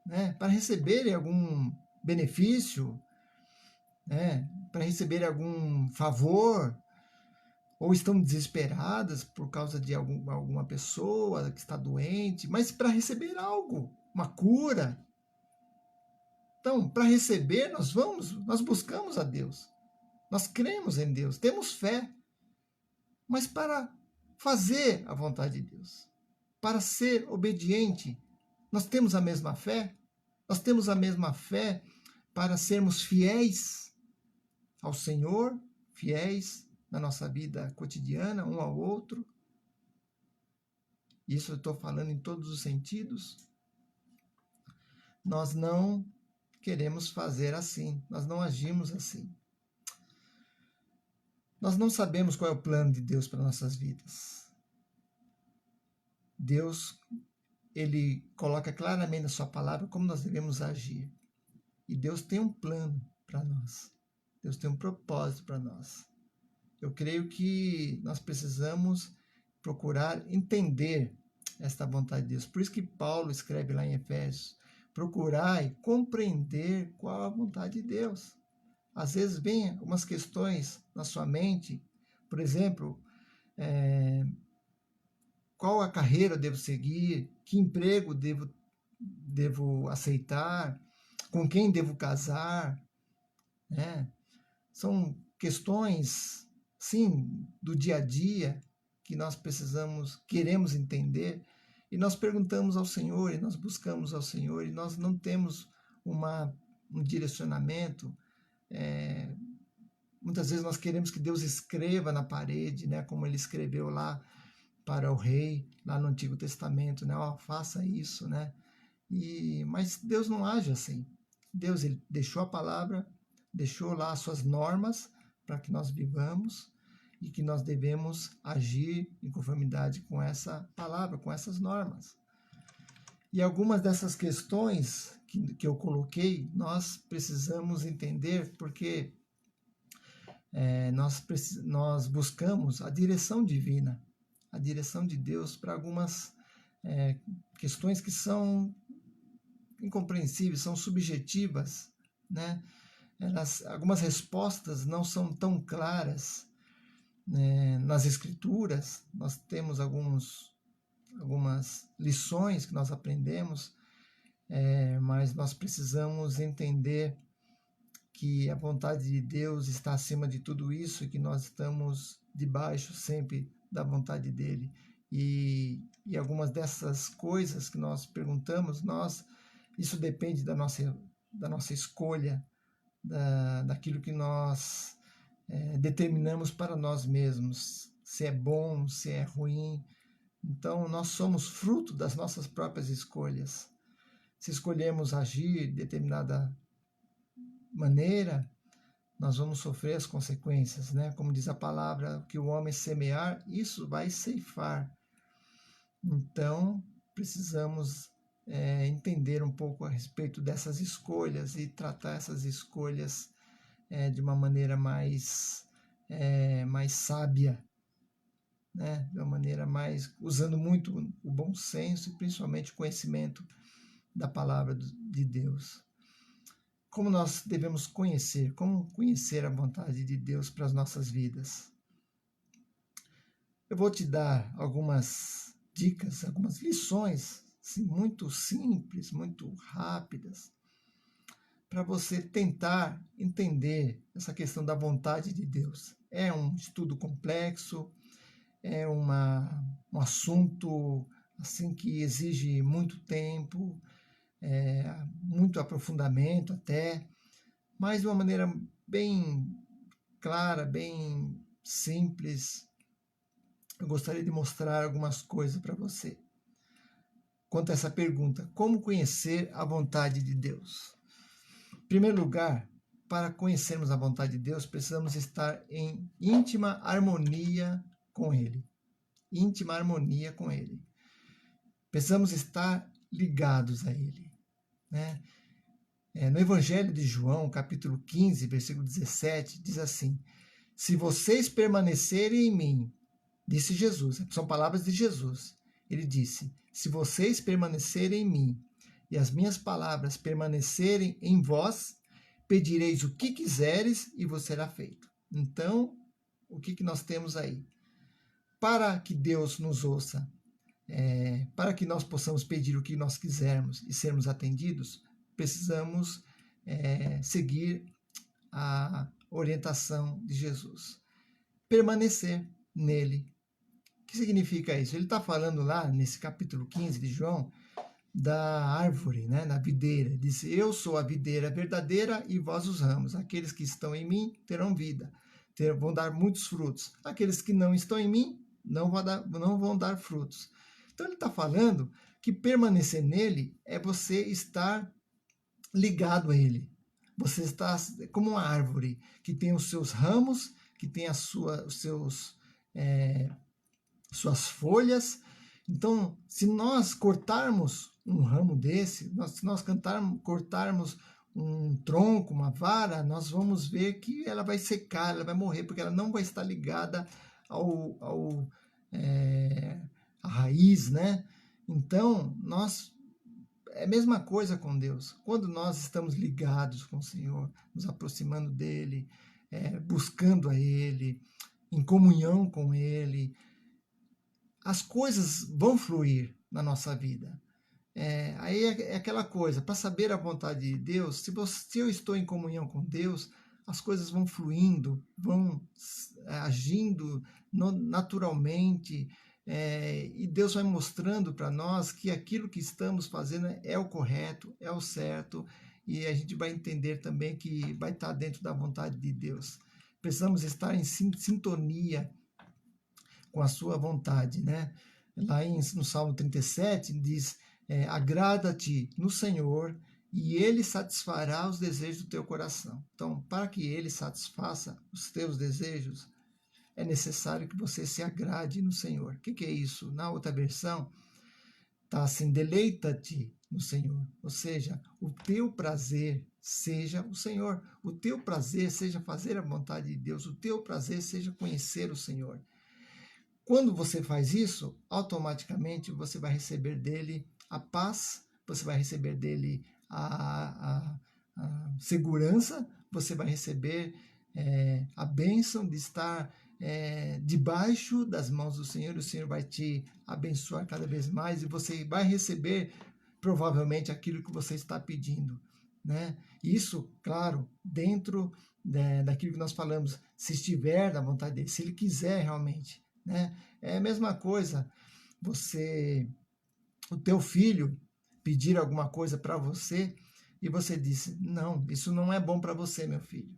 né? Para receberem algum benefício, né? Para receberem algum favor, ou estão desesperadas por causa de alguma pessoa que está doente, mas para receber algo, uma cura. Então, para receber, nós buscamos a Deus. Nós cremos em Deus, temos fé, mas para fazer a vontade de Deus, para ser obediente, nós temos a mesma fé? Nós temos a mesma fé para sermos fiéis ao Senhor, fiéis na nossa vida cotidiana, um ao outro? Isso eu estou falando em todos os sentidos. Nós não queremos fazer assim, nós não agimos assim. Nós não sabemos qual é o plano de Deus para nossas vidas. Deus, ele coloca claramente na sua palavra como nós devemos agir. E Deus tem um plano para nós. Deus tem um propósito para nós. Eu creio que nós precisamos procurar entender esta vontade de Deus. Por isso que Paulo escreve lá em Efésios: procurai compreender qual a vontade de Deus. Às vezes vem algumas questões na sua mente, por exemplo, qual a carreira eu devo seguir, que emprego devo aceitar, com quem devo casar, né? São questões, sim, do dia a dia que nós queremos entender, e nós perguntamos ao Senhor, e nós buscamos ao Senhor, e nós não temos um direcionamento. Muitas vezes nós queremos que Deus escreva na parede, né, como ele escreveu lá para o rei, lá no Antigo Testamento, né, faça isso, né? Mas Deus não age assim. Deus, ele deixou a palavra, deixou lá as suas normas para que nós vivamos, e que nós devemos agir em conformidade com essa palavra, com essas normas. E algumas dessas questões que eu coloquei, nós precisamos entender, porque nós buscamos a direção divina, a direção de Deus para algumas questões que são incompreensíveis, são subjetivas, né? Algumas respostas não são tão claras, né? Nas Escrituras, nós temos algumas lições que nós aprendemos, mas nós precisamos entender que a vontade de Deus está acima de tudo isso, e que nós estamos debaixo sempre da vontade dele. E algumas dessas coisas que nós perguntamos, isso depende da nossa escolha, daquilo que nós determinamos para nós mesmos, se é bom, se é ruim. Então, nós somos fruto das nossas próprias escolhas. Se escolhemos agir de determinada maneira, nós vamos sofrer as consequências, né? Como diz a palavra, que o homem semear, isso vai ceifar. Então, precisamos entender um pouco a respeito dessas escolhas e tratar essas escolhas de uma maneira mais sábia, né? De uma maneira usando muito o bom senso e principalmente o conhecimento da palavra de Deus. Como nós devemos como conhecer a vontade de Deus para as nossas vidas? Eu vou te dar algumas dicas, algumas lições, assim, muito simples, muito rápidas, para você tentar entender essa questão da vontade de Deus. É um estudo complexo, é um assunto assim que exige muito tempo, muito aprofundamento até, mas de uma maneira bem clara, bem simples. Eu gostaria de mostrar algumas coisas para você quanto a essa pergunta: como conhecer a vontade de Deus? Em primeiro lugar, para conhecermos a vontade de Deus, precisamos estar em íntima harmonia com Ele. Íntima harmonia com Ele. Precisamos estar ligados a Ele, né? No Evangelho de João, capítulo 15, versículo 17, diz assim: se vocês permanecerem em mim, disse Jesus, são palavras de Jesus, ele disse: se vocês permanecerem em mim e as minhas palavras permanecerem em vós, pedireis o que quiseres e vos será feito. Então, o que nós temos aí? Para que Deus nos ouça, para que nós possamos pedir o que nós quisermos e sermos atendidos, precisamos seguir orientação de Jesus. Permanecer nele. O que significa isso? Ele está falando lá nesse capítulo 15 de João da árvore, né, na videira. Ele diz: eu sou a videira verdadeira e vós os ramos. Aqueles que estão em mim terão vida, vão dar muitos frutos. Aqueles que não estão em mim não vão dar frutos. Então ele está falando que permanecer nele é você estar ligado a ele. Você está como uma árvore que tem os seus ramos, que tem suas folhas. Então, se nós cortarmos um ramo desse, se nós cortarmos um tronco, uma vara, nós vamos ver que ela vai secar, ela vai morrer, porque ela não vai estar ligada à raiz, né? Então, é a mesma coisa com Deus. Quando nós estamos ligados com o Senhor, nos aproximando dele, buscando a ele, em comunhão com ele, as coisas vão fluir na nossa vida. Aí é aquela coisa, para saber a vontade de Deus, se eu estou em comunhão com Deus, as coisas vão fluindo, vão agindo naturalmente, e Deus vai mostrando para nós que aquilo que estamos fazendo é o correto, é o certo, e a gente vai entender também que vai estar dentro da vontade de Deus. Precisamos estar em sintonia com a sua vontade, né? Lá no Salmo 37 diz: agrada-te no Senhor e ele satisfará os desejos do teu coração. Então, para que ele satisfaça os teus desejos, é necessário que você se agrade no Senhor. O que é isso? Na outra versão, está assim: deleita-te no Senhor. Ou seja, o teu prazer seja o Senhor. O teu prazer seja fazer a vontade de Deus. O teu prazer seja conhecer o Senhor. Quando você faz isso, automaticamente você vai receber dele a paz, você vai receber dele a segurança, você vai receber a bênção de estar debaixo das mãos do Senhor. O Senhor vai te abençoar cada vez mais e você vai receber provavelmente aquilo que você está pedindo, né? Isso, claro, dentro daquilo que nós falamos, se estiver da vontade dele, se ele quiser realmente, né? É a mesma coisa, o teu filho pedir alguma coisa para você e você disse: não, isso não é bom para você, meu filho.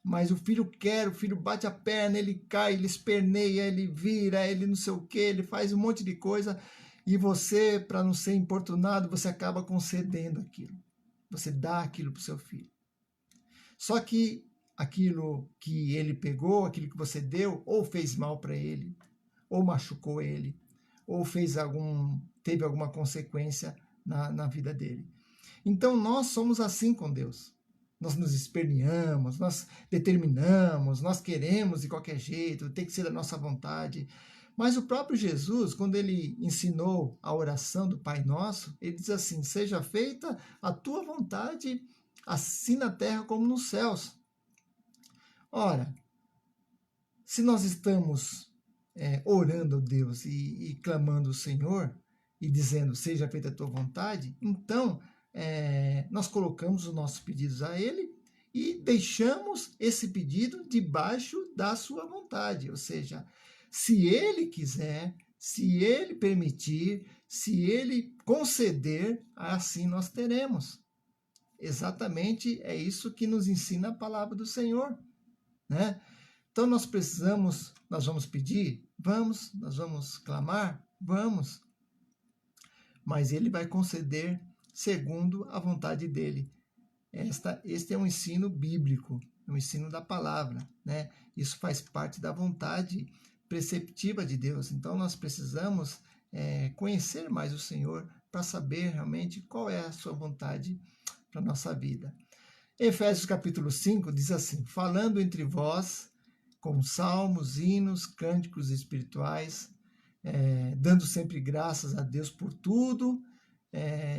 Mas o filho quer, o filho bate a perna, ele cai, ele esperneia, ele vira, ele não sei o que, ele faz um monte de coisa, e você, para não ser importunado, você acaba concedendo aquilo. Você dá aquilo para o seu filho. Só que aquilo que ele pegou, aquilo que você deu, ou fez mal para ele, ou machucou ele, ou teve alguma consequência na vida dele. Então nós somos assim com Deus. Nós nos esperneamos, nós determinamos, nós queremos de qualquer jeito, tem que ser da nossa vontade. Mas o próprio Jesus, quando ele ensinou a oração do Pai Nosso, ele diz assim: seja feita a tua vontade, assim na terra como nos céus. Ora, se nós estamos orando a Deus e clamando ao Senhor e dizendo: seja feita a tua vontade, então nós colocamos os nossos pedidos a Ele e deixamos esse pedido debaixo da sua vontade. Ou seja, se Ele quiser, se Ele permitir, se Ele conceder, assim nós teremos. Exatamente é isso que nos ensina a palavra do Senhor, né? Então nós vamos pedir? Vamos, nós vamos clamar? Vamos. Mas Ele vai conceder segundo a vontade dEle. Este é um ensino bíblico, é um ensino da palavra, né? Isso faz parte da vontade preceptiva de Deus. Então nós precisamos conhecer mais o Senhor para saber realmente qual é a sua vontade para a nossa vida. Efésios capítulo 5 diz assim: falando entre vós com salmos, hinos, cânticos espirituais, dando sempre graças a Deus por tudo,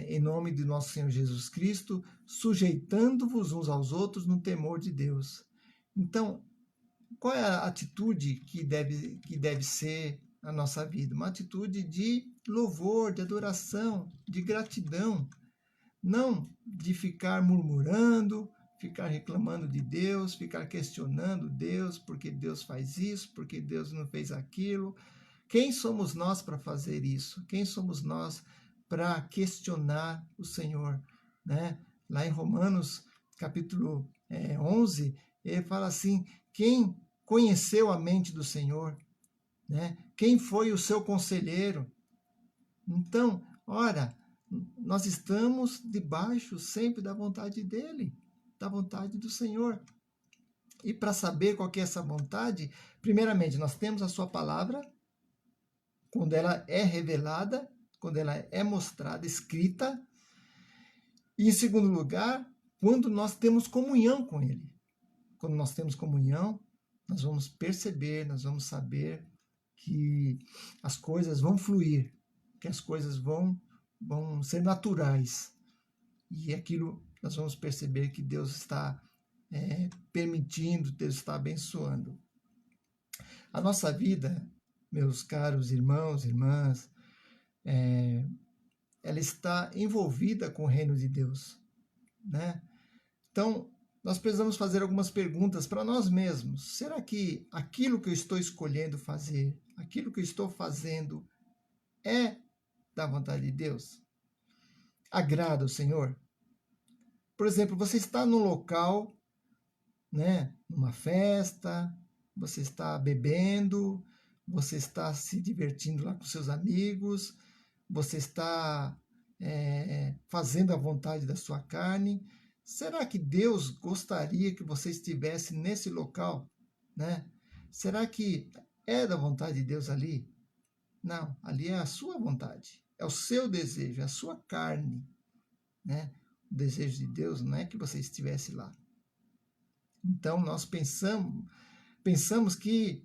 em nome de nosso Senhor Jesus Cristo, sujeitando-vos uns aos outros no temor de Deus. Então, qual é a atitude que deve ser a nossa vida? Uma atitude de louvor, de adoração, de gratidão, não de ficar murmurando, ficar reclamando de Deus, ficar questionando Deus, porque Deus faz isso, porque Deus não fez aquilo. Quem somos nós para fazer isso? Quem somos nós para questionar o Senhor? Né? Lá em Romanos, capítulo 11, ele fala assim, quem conheceu a mente do Senhor? Né? Quem foi o seu conselheiro? Então, ora, nós estamos debaixo sempre da vontade dele, da vontade do Senhor. E para saber qual que é essa vontade, primeiramente, nós temos a sua palavra, quando ela é revelada, quando ela é mostrada, escrita. E, em segundo lugar, quando nós temos comunhão com ele. Quando nós temos comunhão, nós vamos perceber, nós vamos saber que as coisas vão fluir, que as coisas vão ser naturais. E aquilo nós vamos perceber que Deus está permitindo, Deus está abençoando. A nossa vida, meus caros irmãos, irmãs, ela está envolvida com o reino de Deus, né? Então, nós precisamos fazer algumas perguntas para nós mesmos. Será que aquilo que eu estou escolhendo fazer, aquilo que eu estou fazendo, é da vontade de Deus? Agrada o Senhor? Por exemplo, você está num local, né, numa festa, você está bebendo, você está se divertindo lá com seus amigos, você está fazendo a vontade da sua carne. Será que Deus gostaria que você estivesse nesse local? Né? Será que é da vontade de Deus ali? Não, ali é a sua vontade, é o seu desejo, é a sua carne. Né? O desejo de Deus não é que você estivesse lá. Então nós pensamos que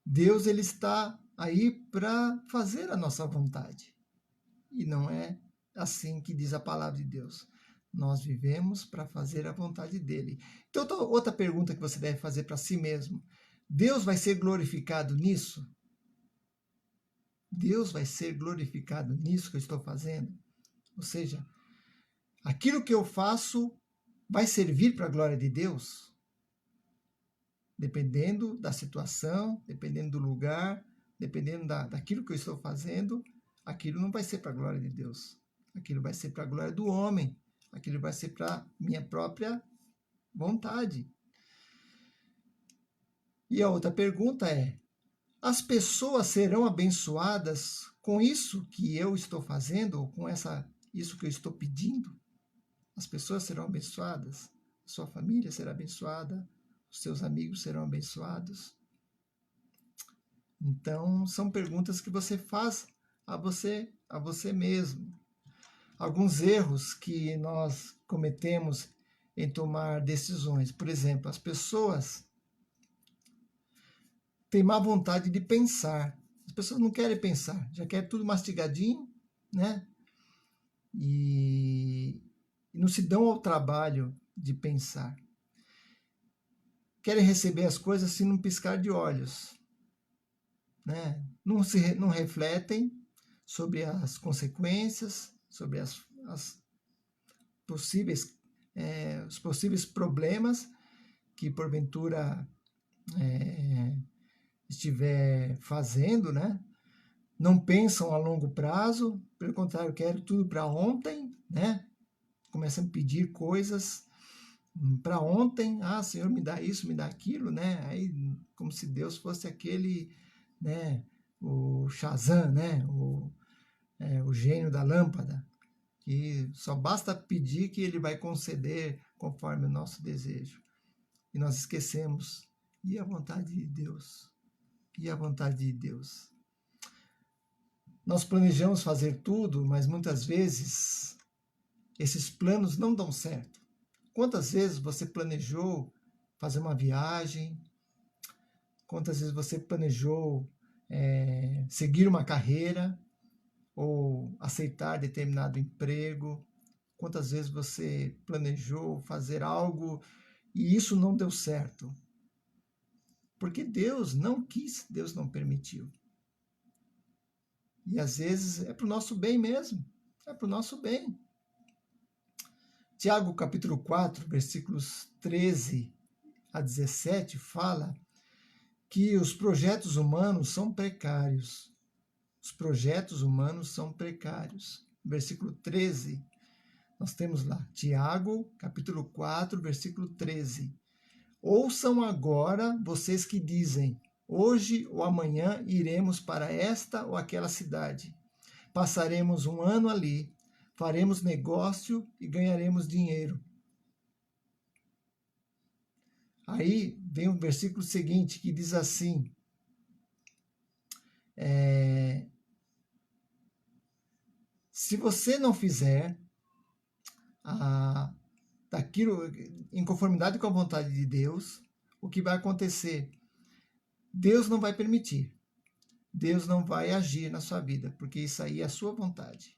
Deus ele está aí para fazer a nossa vontade. E não é assim que diz a palavra de Deus. Nós vivemos para fazer a vontade dele. Então, outra pergunta que você deve fazer para si mesmo. Deus vai ser glorificado nisso? Deus vai ser glorificado nisso que eu estou fazendo? Ou seja, aquilo que eu faço vai servir para a glória de Deus? Dependendo da situação, dependendo do lugar, dependendo daquilo que eu estou fazendo, aquilo não vai ser para a glória de Deus. Aquilo vai ser para a glória do homem. Aquilo vai ser para minha própria vontade. E a outra pergunta é, as pessoas serão abençoadas com isso que eu estou fazendo, ou com isso que eu estou pedindo? As pessoas serão abençoadas? A sua família será abençoada? Os seus amigos serão abençoados? Então, são perguntas que você faz a você mesmo. Alguns erros que nós cometemos em tomar decisões. Por exemplo, as pessoas têm má vontade de pensar. As pessoas não querem pensar, já querem tudo mastigadinho, né? E não se dão ao trabalho de pensar. Querem receber as coisas assim num piscar de olhos. Né? Não refletem sobre as consequências, sobre os possíveis problemas que porventura estiver fazendo, né? Não pensam a longo prazo, pelo contrário, querem tudo para ontem, né? Começam a pedir coisas para ontem. Ah, Senhor, me dá isso, me dá aquilo, né? Aí, como se Deus fosse aquele, né? O Shazam, né? O gênio da lâmpada, que só basta pedir que ele vai conceder conforme o nosso desejo. E nós esquecemos. E a vontade de Deus? E a vontade de Deus? Nós planejamos fazer tudo, mas muitas vezes esses planos não dão certo. Quantas vezes você planejou fazer uma viagem? Quantas vezes você planejou seguir uma carreira ou aceitar determinado emprego? Quantas vezes você planejou fazer algo e isso não deu certo? Porque Deus não quis, Deus não permitiu. E às vezes é para o nosso bem mesmo, é para o nosso bem. Tiago capítulo 4, versículos 13 a 17, fala que os projetos humanos são precários. Os projetos humanos são precários. Versículo 13, nós temos lá, Tiago capítulo 4, versículo 13. Ouçam agora vocês que dizem, hoje ou amanhã iremos para esta ou aquela cidade. Passaremos um ano ali, faremos negócio e ganharemos dinheiro. Aí vem o versículo seguinte que diz assim, se você não fizer daquilo em conformidade com a vontade de Deus, o que vai acontecer? Deus não vai permitir. Deus não vai agir na sua vida, porque isso aí é a sua vontade.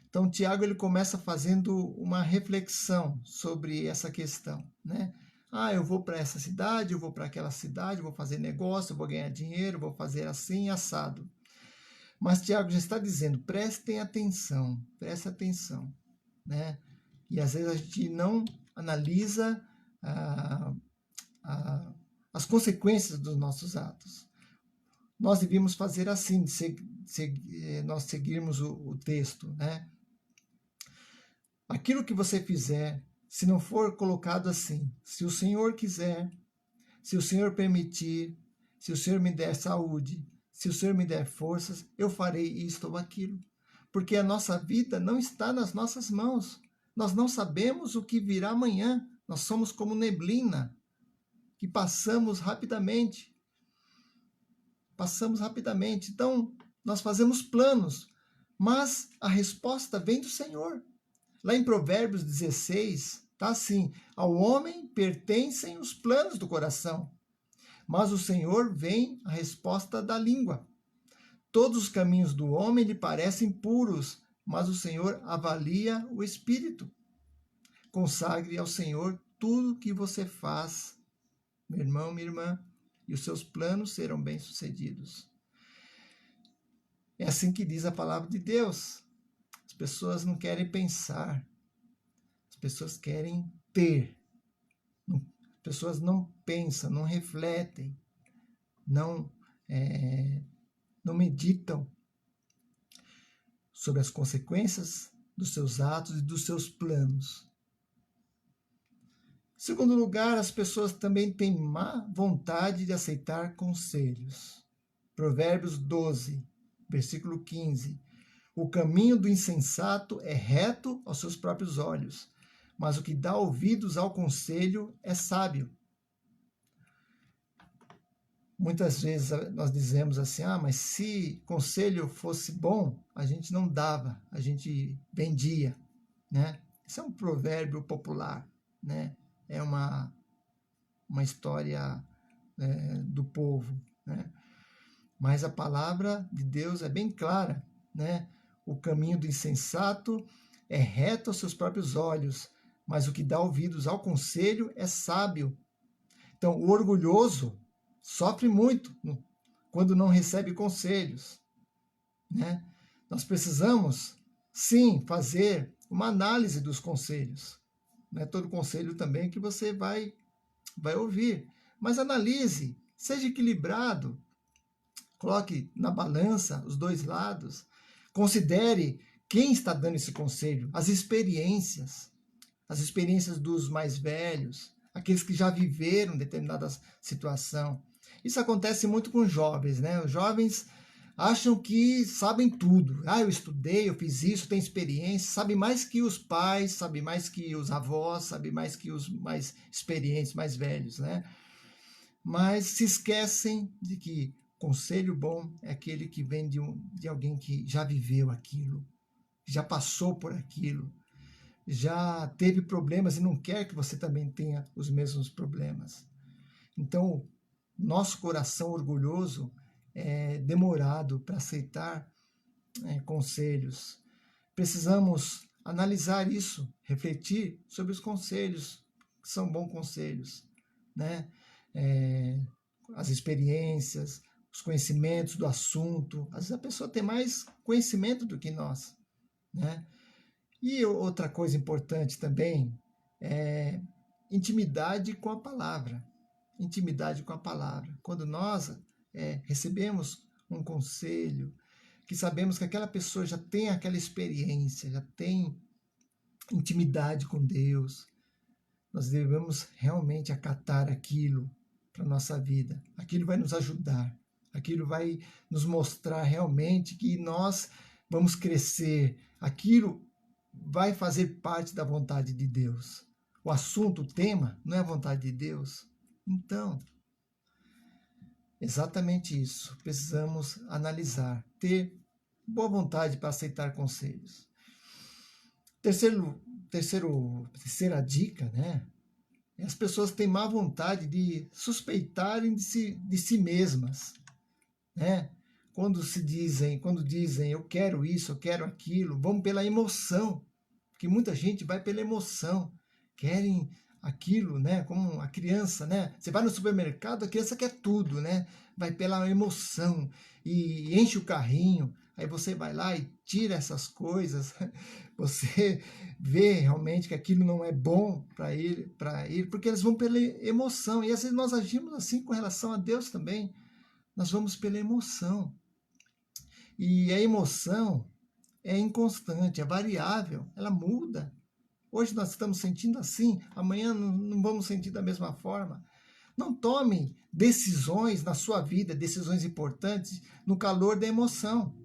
Então, Tiago ele começa fazendo uma reflexão sobre essa questão, né? Eu vou para essa cidade, eu vou para aquela cidade, eu vou fazer negócio, eu vou ganhar dinheiro, vou fazer assim, assado. Mas Tiago já está dizendo, prestem atenção, né? E às vezes a gente não analisa as consequências dos nossos atos. Nós devíamos fazer assim, nós seguirmos o texto, né? Aquilo que você fizer, se não for colocado assim, se o Senhor quiser, se o Senhor permitir, se o Senhor me der saúde, se o Senhor me der forças, eu farei isto ou aquilo. Porque a nossa vida não está nas nossas mãos. Nós não sabemos o que virá amanhã. Nós somos como neblina, que passamos rapidamente. Então, nós fazemos planos, mas a resposta vem do Senhor. Lá em Provérbios 16, está assim, ao homem pertencem os planos do coração, mas o Senhor vem a resposta da língua. Todos os caminhos do homem lhe parecem puros, mas o Senhor avalia o espírito. Consagre ao Senhor tudo que você faz, meu irmão, minha irmã, e os seus planos serão bem-sucedidos. É assim que diz a palavra de Deus. As pessoas não querem pensar, as pessoas querem ter. As pessoas não pensam, não refletem, não meditam sobre as consequências dos seus atos e dos seus planos. Em segundo lugar, as pessoas também têm má vontade de aceitar conselhos. Provérbios 12, versículo 15. O caminho do insensato é reto aos seus próprios olhos, mas o que dá ouvidos ao conselho é sábio. Muitas vezes nós dizemos assim, mas se conselho fosse bom, a gente não dava, a gente vendia, né? Isso é um provérbio popular, né? É uma história do povo, né? Mas a palavra de Deus é bem clara, né? O caminho do insensato é reto aos seus próprios olhos, mas o que dá ouvidos ao conselho é sábio. Então, o orgulhoso sofre muito quando não recebe conselhos, né? Nós precisamos, sim, fazer uma análise dos conselhos. Não é todo conselho também que você vai ouvir, mas analise, seja equilibrado, coloque na balança os dois lados, considere quem está dando esse conselho, as experiências dos mais velhos, aqueles que já viveram determinada situação. Isso acontece muito com os jovens, né? Os jovens acham que sabem tudo. Eu estudei, eu fiz isso, tenho experiência, sabe mais que os pais, sabe mais que os avós, sabe mais que os mais experientes, mais velhos, né? Mas se esquecem de que conselho bom é aquele que vem de alguém que já viveu aquilo, já passou por aquilo, já teve problemas e não quer que você também tenha os mesmos problemas. Então, nosso coração orgulhoso é demorado para aceitar conselhos. Precisamos analisar isso, refletir sobre os conselhos, que são bons conselhos, né? As experiências, os conhecimentos do assunto. Às vezes a pessoa tem mais conhecimento do que nós, né? E outra coisa importante também é intimidade com a palavra. Intimidade com a palavra. Quando nós recebemos um conselho, que sabemos que aquela pessoa já tem aquela experiência, já tem intimidade com Deus, nós devemos realmente acatar aquilo para a nossa vida. Aquilo vai nos ajudar, aquilo vai nos mostrar realmente que nós vamos crescer, aquilo vai fazer parte da vontade de Deus. O assunto, o tema, não é a vontade de Deus? Então, exatamente isso. Precisamos analisar, ter boa vontade para aceitar conselhos. Terceira dica, né? As pessoas têm má vontade de suspeitarem de si mesmas, né? Quando dizem eu quero isso, eu quero aquilo, vão pela emoção, porque muita gente vai pela emoção, querem aquilo, né? Como a criança, né? Você vai no supermercado, a criança quer tudo, né? Vai pela emoção e enche o carrinho, aí você vai lá e tira essas coisas, você vê realmente que aquilo não é bom para ele, porque eles vão pela emoção, e às vezes nós agimos assim com relação a Deus também, nós vamos pela emoção. E a emoção é inconstante, é variável, ela muda. Hoje nós estamos sentindo assim, amanhã não vamos sentir da mesma forma. Não tome decisões na sua vida, decisões importantes, no calor da emoção.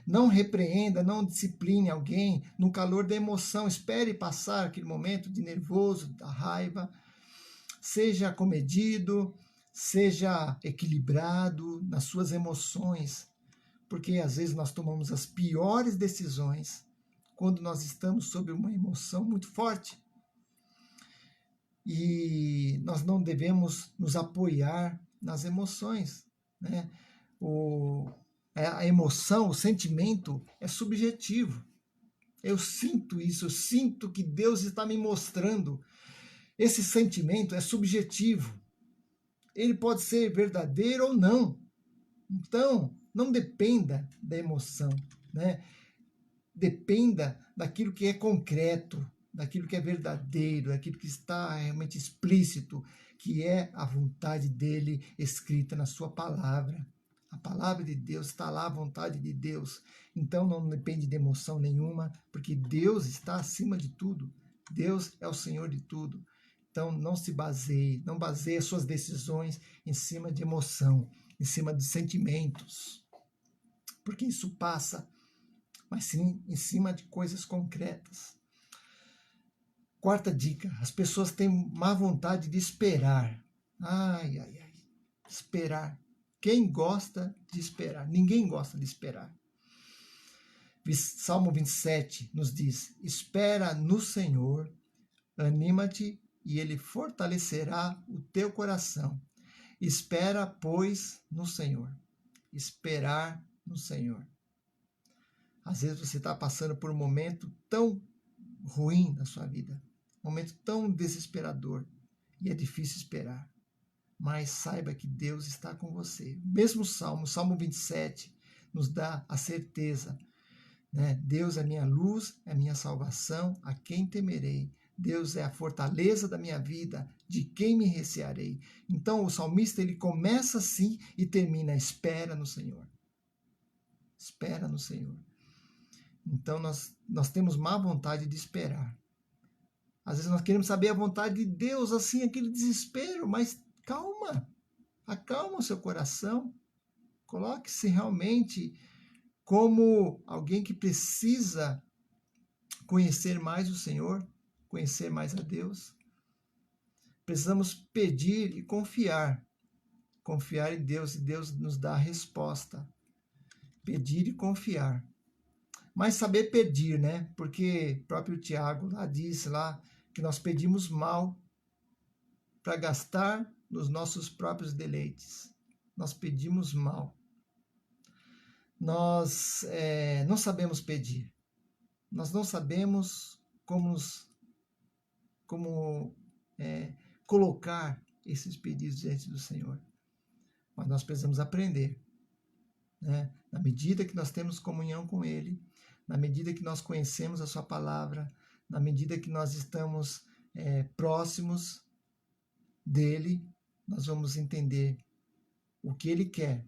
Não repreenda, não discipline alguém no calor da emoção. Espere passar aquele momento de nervoso, da raiva. Seja comedido, seja equilibrado nas suas emoções, porque às vezes nós tomamos as piores decisões quando nós estamos sob uma emoção muito forte. E nós não devemos nos apoiar nas emoções, né? A emoção, o sentimento é subjetivo. Eu sinto isso, eu sinto que Deus está me mostrando. Esse sentimento é subjetivo. Ele pode ser verdadeiro ou não. Então, não dependa da emoção, né? Dependa daquilo que é concreto, daquilo que é verdadeiro, daquilo que está realmente explícito, que é a vontade dele escrita na sua palavra. A palavra de Deus está lá, a vontade de Deus. Então não depende de emoção nenhuma, porque Deus está acima de tudo. Deus é o Senhor de tudo. Então não baseie suas decisões em cima de emoção, em cima de sentimentos, porque isso passa, mas sim em cima de coisas concretas. Quarta dica, as pessoas têm má vontade de esperar. Ai, esperar. Quem gosta de esperar? Ninguém gosta de esperar. Salmo 27 nos diz, espera no Senhor, anima-te e Ele fortalecerá o teu coração. Espera, pois, no Senhor. Esperar no Senhor. Às vezes você está passando por um momento tão ruim na sua vida, um momento tão desesperador, e é difícil esperar. Mas saiba que Deus está com você. Mesmo Salmo 27, nos dá a certeza, né? Deus é minha luz, é minha salvação, a quem temerei? Deus é a fortaleza da minha vida, de quem me recearei? Então o salmista ele começa assim e termina, espera no Senhor. Espera no Senhor. Então nós temos má vontade de esperar. Às vezes nós queremos saber a vontade de Deus, assim, aquele desespero, mas calma, acalma o seu coração, coloque-se realmente como alguém que precisa conhecer mais o Senhor, conhecer mais a Deus. Precisamos pedir e confiar em Deus, e Deus nos dá a resposta. Pedir e confiar. Mas saber pedir, né? Porque o próprio Tiago lá disse lá que nós pedimos mal para gastar nos nossos próprios deleites. Nós pedimos mal. Nós não sabemos pedir. Nós não sabemos como colocar esses pedidos diante do Senhor. Mas nós precisamos aprender, né? Na medida que nós temos comunhão com Ele, na medida que nós conhecemos a sua palavra, na medida que nós estamos próximos dele, nós vamos entender o que ele quer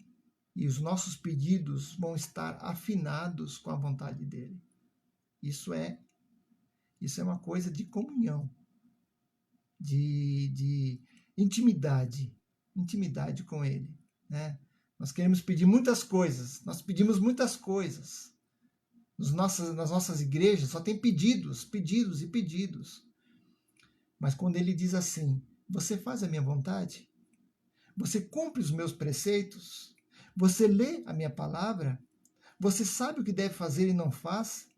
e os nossos pedidos vão estar afinados com a vontade dele. Isso é uma coisa de comunhão, de intimidade com ele, né? Nós queremos pedir muitas coisas, nós pedimos muitas coisas. Nas nossas igrejas só tem pedidos, pedidos e pedidos. Mas quando ele diz assim, você faz a minha vontade? Você cumpre os meus preceitos? Você lê a minha palavra? Você sabe o que deve fazer e não faz?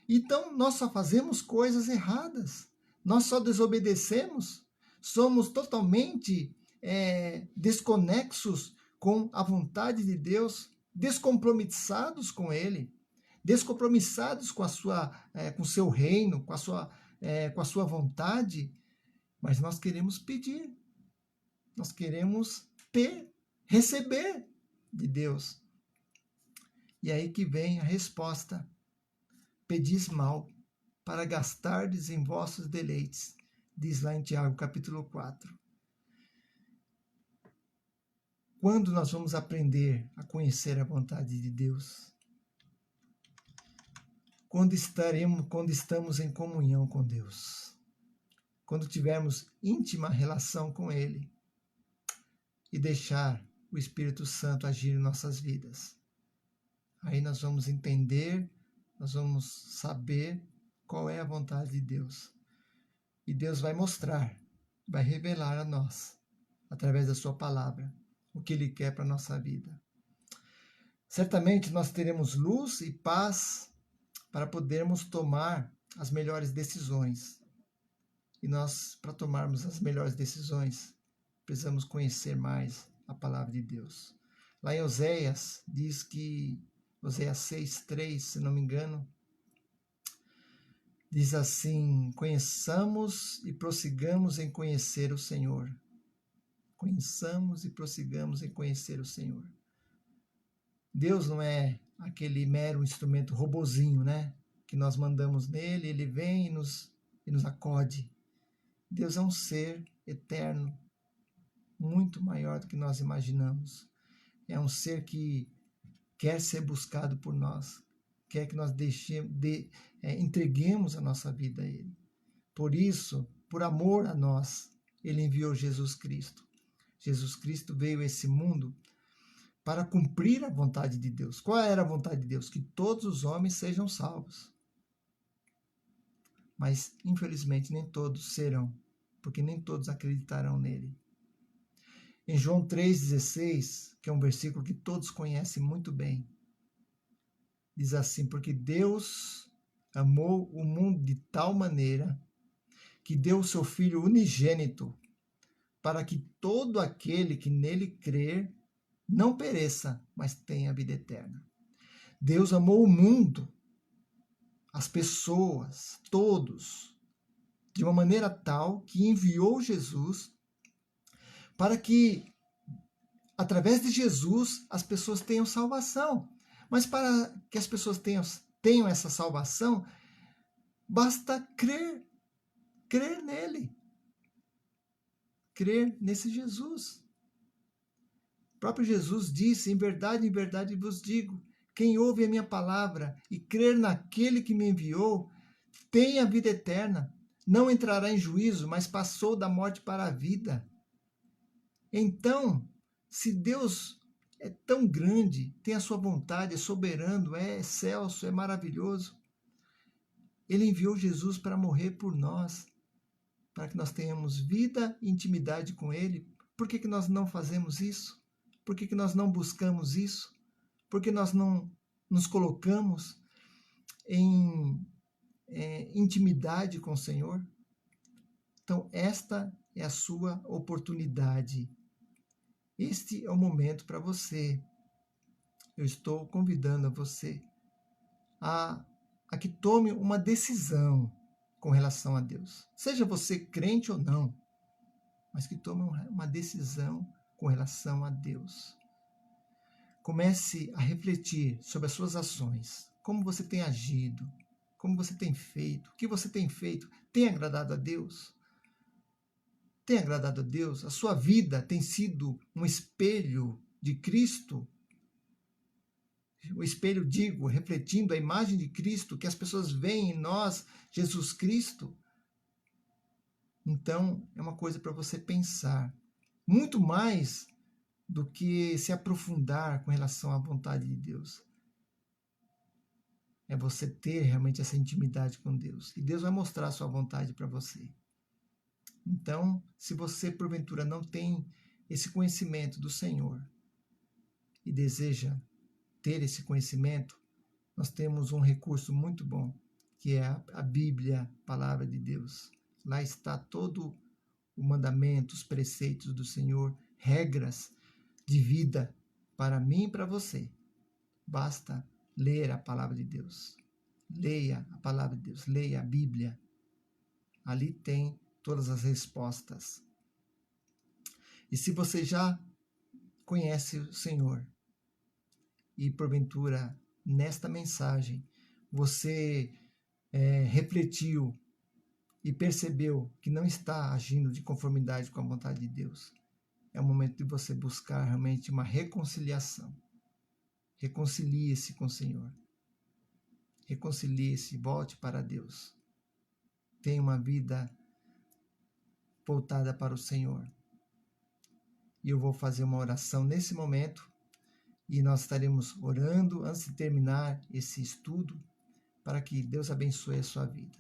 Então nós só fazemos coisas erradas. Nós só desobedecemos. Somos totalmente desconexos com a vontade de Deus, descompromissados com ele, descompromissados com o seu reino, com a sua vontade, mas nós queremos pedir, nós queremos receber de Deus. E aí que vem a resposta: pedis mal, para gastardes em vossos deleites, diz lá em Tiago capítulo 4. Quando nós vamos aprender a conhecer a vontade de Deus? Quando estamos em comunhão com Deus. Quando tivermos íntima relação com Ele e deixar o Espírito Santo agir em nossas vidas. Aí nós vamos entender, nós vamos saber qual é a vontade de Deus. E Deus vai mostrar, vai revelar a nós, através da sua palavra, o que Ele quer para a nossa vida. Certamente nós teremos luz e paz para podermos tomar as melhores decisões. E nós, para tomarmos as melhores decisões, precisamos conhecer mais a palavra de Deus. Lá em Oséias, diz que, Oséias 6:3, se não me engano, diz assim: conheçamos e prossigamos em conhecer o Senhor. Conheçamos e prossigamos em conhecer o Senhor. Deus não é aquele mero instrumento robozinho, né? Que nós mandamos nele, ele vem e nos acode. Deus é um ser eterno, muito maior do que nós imaginamos. É um ser que quer ser buscado por nós, quer que nós entreguemos a nossa vida a Ele. Por isso, por amor a nós, Ele enviou Jesus Cristo. Jesus Cristo veio a esse mundo para cumprir a vontade de Deus. Qual era a vontade de Deus? Que todos os homens sejam salvos. Mas, infelizmente, nem todos serão, porque nem todos acreditarão nele. Em João 3,16, que é um versículo que todos conhecem muito bem, diz assim: porque Deus amou o mundo de tal maneira que deu o seu Filho unigênito, para que todo aquele que nele crer não pereça, mas tenha vida eterna. Deus amou o mundo, as pessoas, todos, de uma maneira tal que enviou Jesus para que, através de Jesus, as pessoas tenham salvação. Mas para que as pessoas tenham essa salvação, basta crer nele. Crer nesse Jesus. O próprio Jesus disse: em verdade vos digo, quem ouve a minha palavra e crer naquele que me enviou, tem a vida eterna, não entrará em juízo, mas passou da morte para a vida. Então, se Deus é tão grande, tem a sua vontade, é soberano, é excelso, é maravilhoso, Ele enviou Jesus para morrer por nós, para que nós tenhamos vida e intimidade com Ele. Por que nós não fazemos isso? Por que nós não buscamos isso? Por que nós não nos colocamos em intimidade com o Senhor? Então, esta é a sua oportunidade. Este é o momento para você. Eu estou convidando a você a que tome uma decisão com relação a Deus. Seja você crente ou não, mas que tome uma decisão com relação a Deus. Comece a refletir sobre as suas ações. como você tem agido, como você tem feito, o que você tem feito, tem agradado a Deus? Tem agradado a Deus? A sua vida tem sido um espelho de Cristo? O espelho, digo, refletindo a imagem de Cristo, que as pessoas veem em nós, Jesus Cristo? Então, é uma coisa para você pensar. Muito mais do que se aprofundar com relação à vontade de Deus. É você ter realmente essa intimidade com Deus. E Deus vai mostrar a sua vontade para você. Então, se você, porventura, não tem esse conhecimento do Senhor e deseja ter esse conhecimento, nós temos um recurso muito bom, que é a Bíblia, a Palavra de Deus. Lá está todo o mandamento, os preceitos do Senhor, regras de vida para mim e para você. Basta ler a Palavra de Deus. Leia a Palavra de Deus, leia a Bíblia. Ali tem todas as respostas. E se você já conhece o Senhor e porventura nesta mensagem você refletiu e percebeu que não está agindo de conformidade com a vontade de Deus, é o momento de você buscar realmente uma reconciliação. Reconcilie-se com o Senhor. Reconcilie-se, volte para Deus. Tenha uma vida voltada para o Senhor. E eu vou fazer uma oração nesse momento e nós estaremos orando antes de terminar esse estudo para que Deus abençoe a sua vida.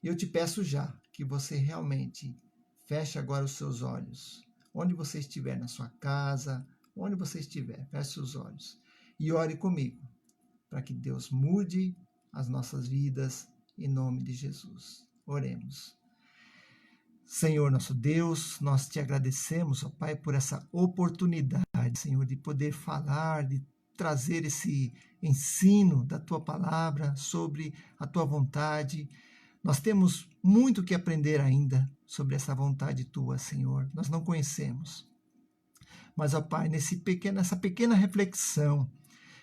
E eu te peço já que você realmente feche agora os seus olhos. Onde você estiver, na sua casa, onde você estiver, feche os olhos e ore comigo para que Deus mude as nossas vidas em nome de Jesus. Oremos. Senhor nosso Deus, nós te agradecemos, ó Pai, por essa oportunidade, Senhor, de poder falar, de trazer esse ensino da Tua palavra sobre a Tua vontade. Nós temos muito que aprender ainda sobre essa vontade Tua, Senhor. Nós não conhecemos. Mas, ó Pai, nessa pequena reflexão,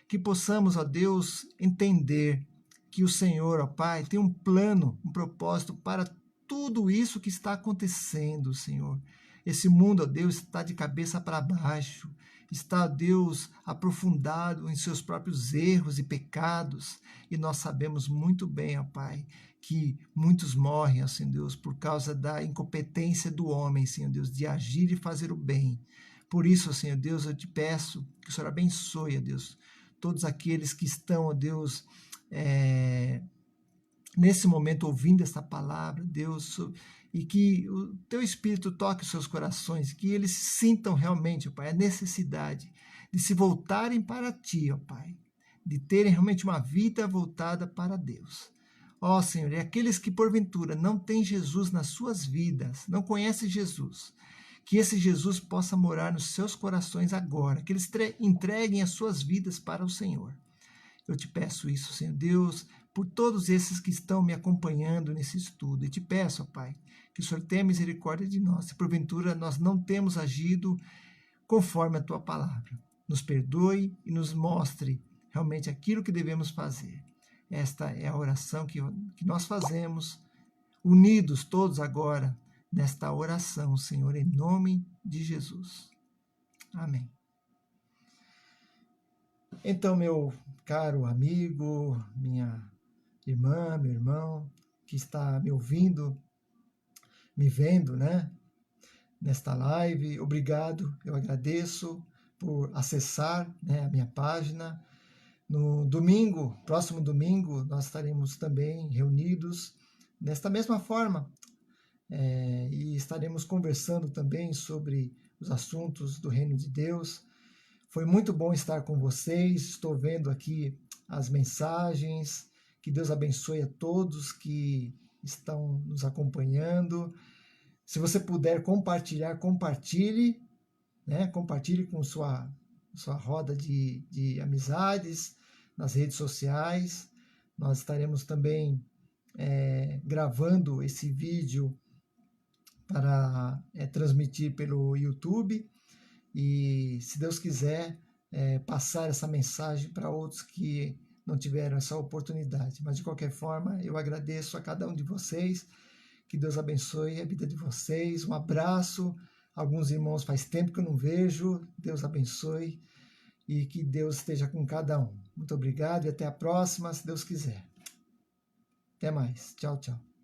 que possamos, ó Deus, entender que o Senhor, ó Pai, tem um plano, um propósito para tudo isso que está acontecendo, Senhor. Esse mundo, ó Deus, está de cabeça para baixo, está, ó Deus, aprofundado em seus próprios erros e pecados, e nós sabemos muito bem, ó Pai, que muitos morrem, ó Senhor Deus, por causa da incompetência do homem, Senhor Deus, de agir e fazer o bem. Por isso, ó Senhor Deus, eu te peço que o Senhor abençoe, ó Deus, todos aqueles que estão, ó Deus, nesse momento ouvindo essa palavra, Deus, e que o Teu Espírito toque os seus corações, que eles sintam realmente, ó Pai, a necessidade de se voltarem para Ti, ó Pai, de terem realmente uma vida voltada para Deus. Ó Senhor, e aqueles que porventura não têm Jesus nas suas vidas, não conhecem Jesus, que esse Jesus possa morar nos seus corações agora, que eles entreguem as suas vidas para o Senhor. Eu te peço isso, Senhor Deus, por todos esses que estão me acompanhando nesse estudo. E te peço, ó Pai, que o Senhor tenha misericórdia de nós, se porventura nós não temos agido conforme a Tua palavra. Nos perdoe e nos mostre realmente aquilo que devemos fazer. Esta é a oração que nós fazemos, unidos todos agora, nesta oração, Senhor, em nome de Jesus. Amém. Então, meu caro amigo, minha irmã, meu irmão, que está me ouvindo, me vendo, né, nesta live, obrigado, eu agradeço por acessar, né, a minha página. No domingo, próximo domingo, nós estaremos também reunidos nesta mesma forma, e estaremos conversando também sobre os assuntos do Reino de Deus. Foi muito bom estar com vocês, estou vendo aqui as mensagens, que Deus abençoe a todos que estão nos acompanhando. Se você puder compartilhar, compartilhe, né? Compartilhe com sua roda de amizades nas redes sociais. Nós estaremos também gravando esse vídeo para transmitir pelo YouTube e, se Deus quiser, passar essa mensagem para outros que não tiveram essa oportunidade. Mas, de qualquer forma, eu agradeço a cada um de vocês, que Deus abençoe a vida de vocês, um abraço. Alguns irmãos faz tempo que eu não vejo, Deus abençoe e que Deus esteja com cada um. Muito obrigado e até a próxima, se Deus quiser. Até mais. Tchau, tchau.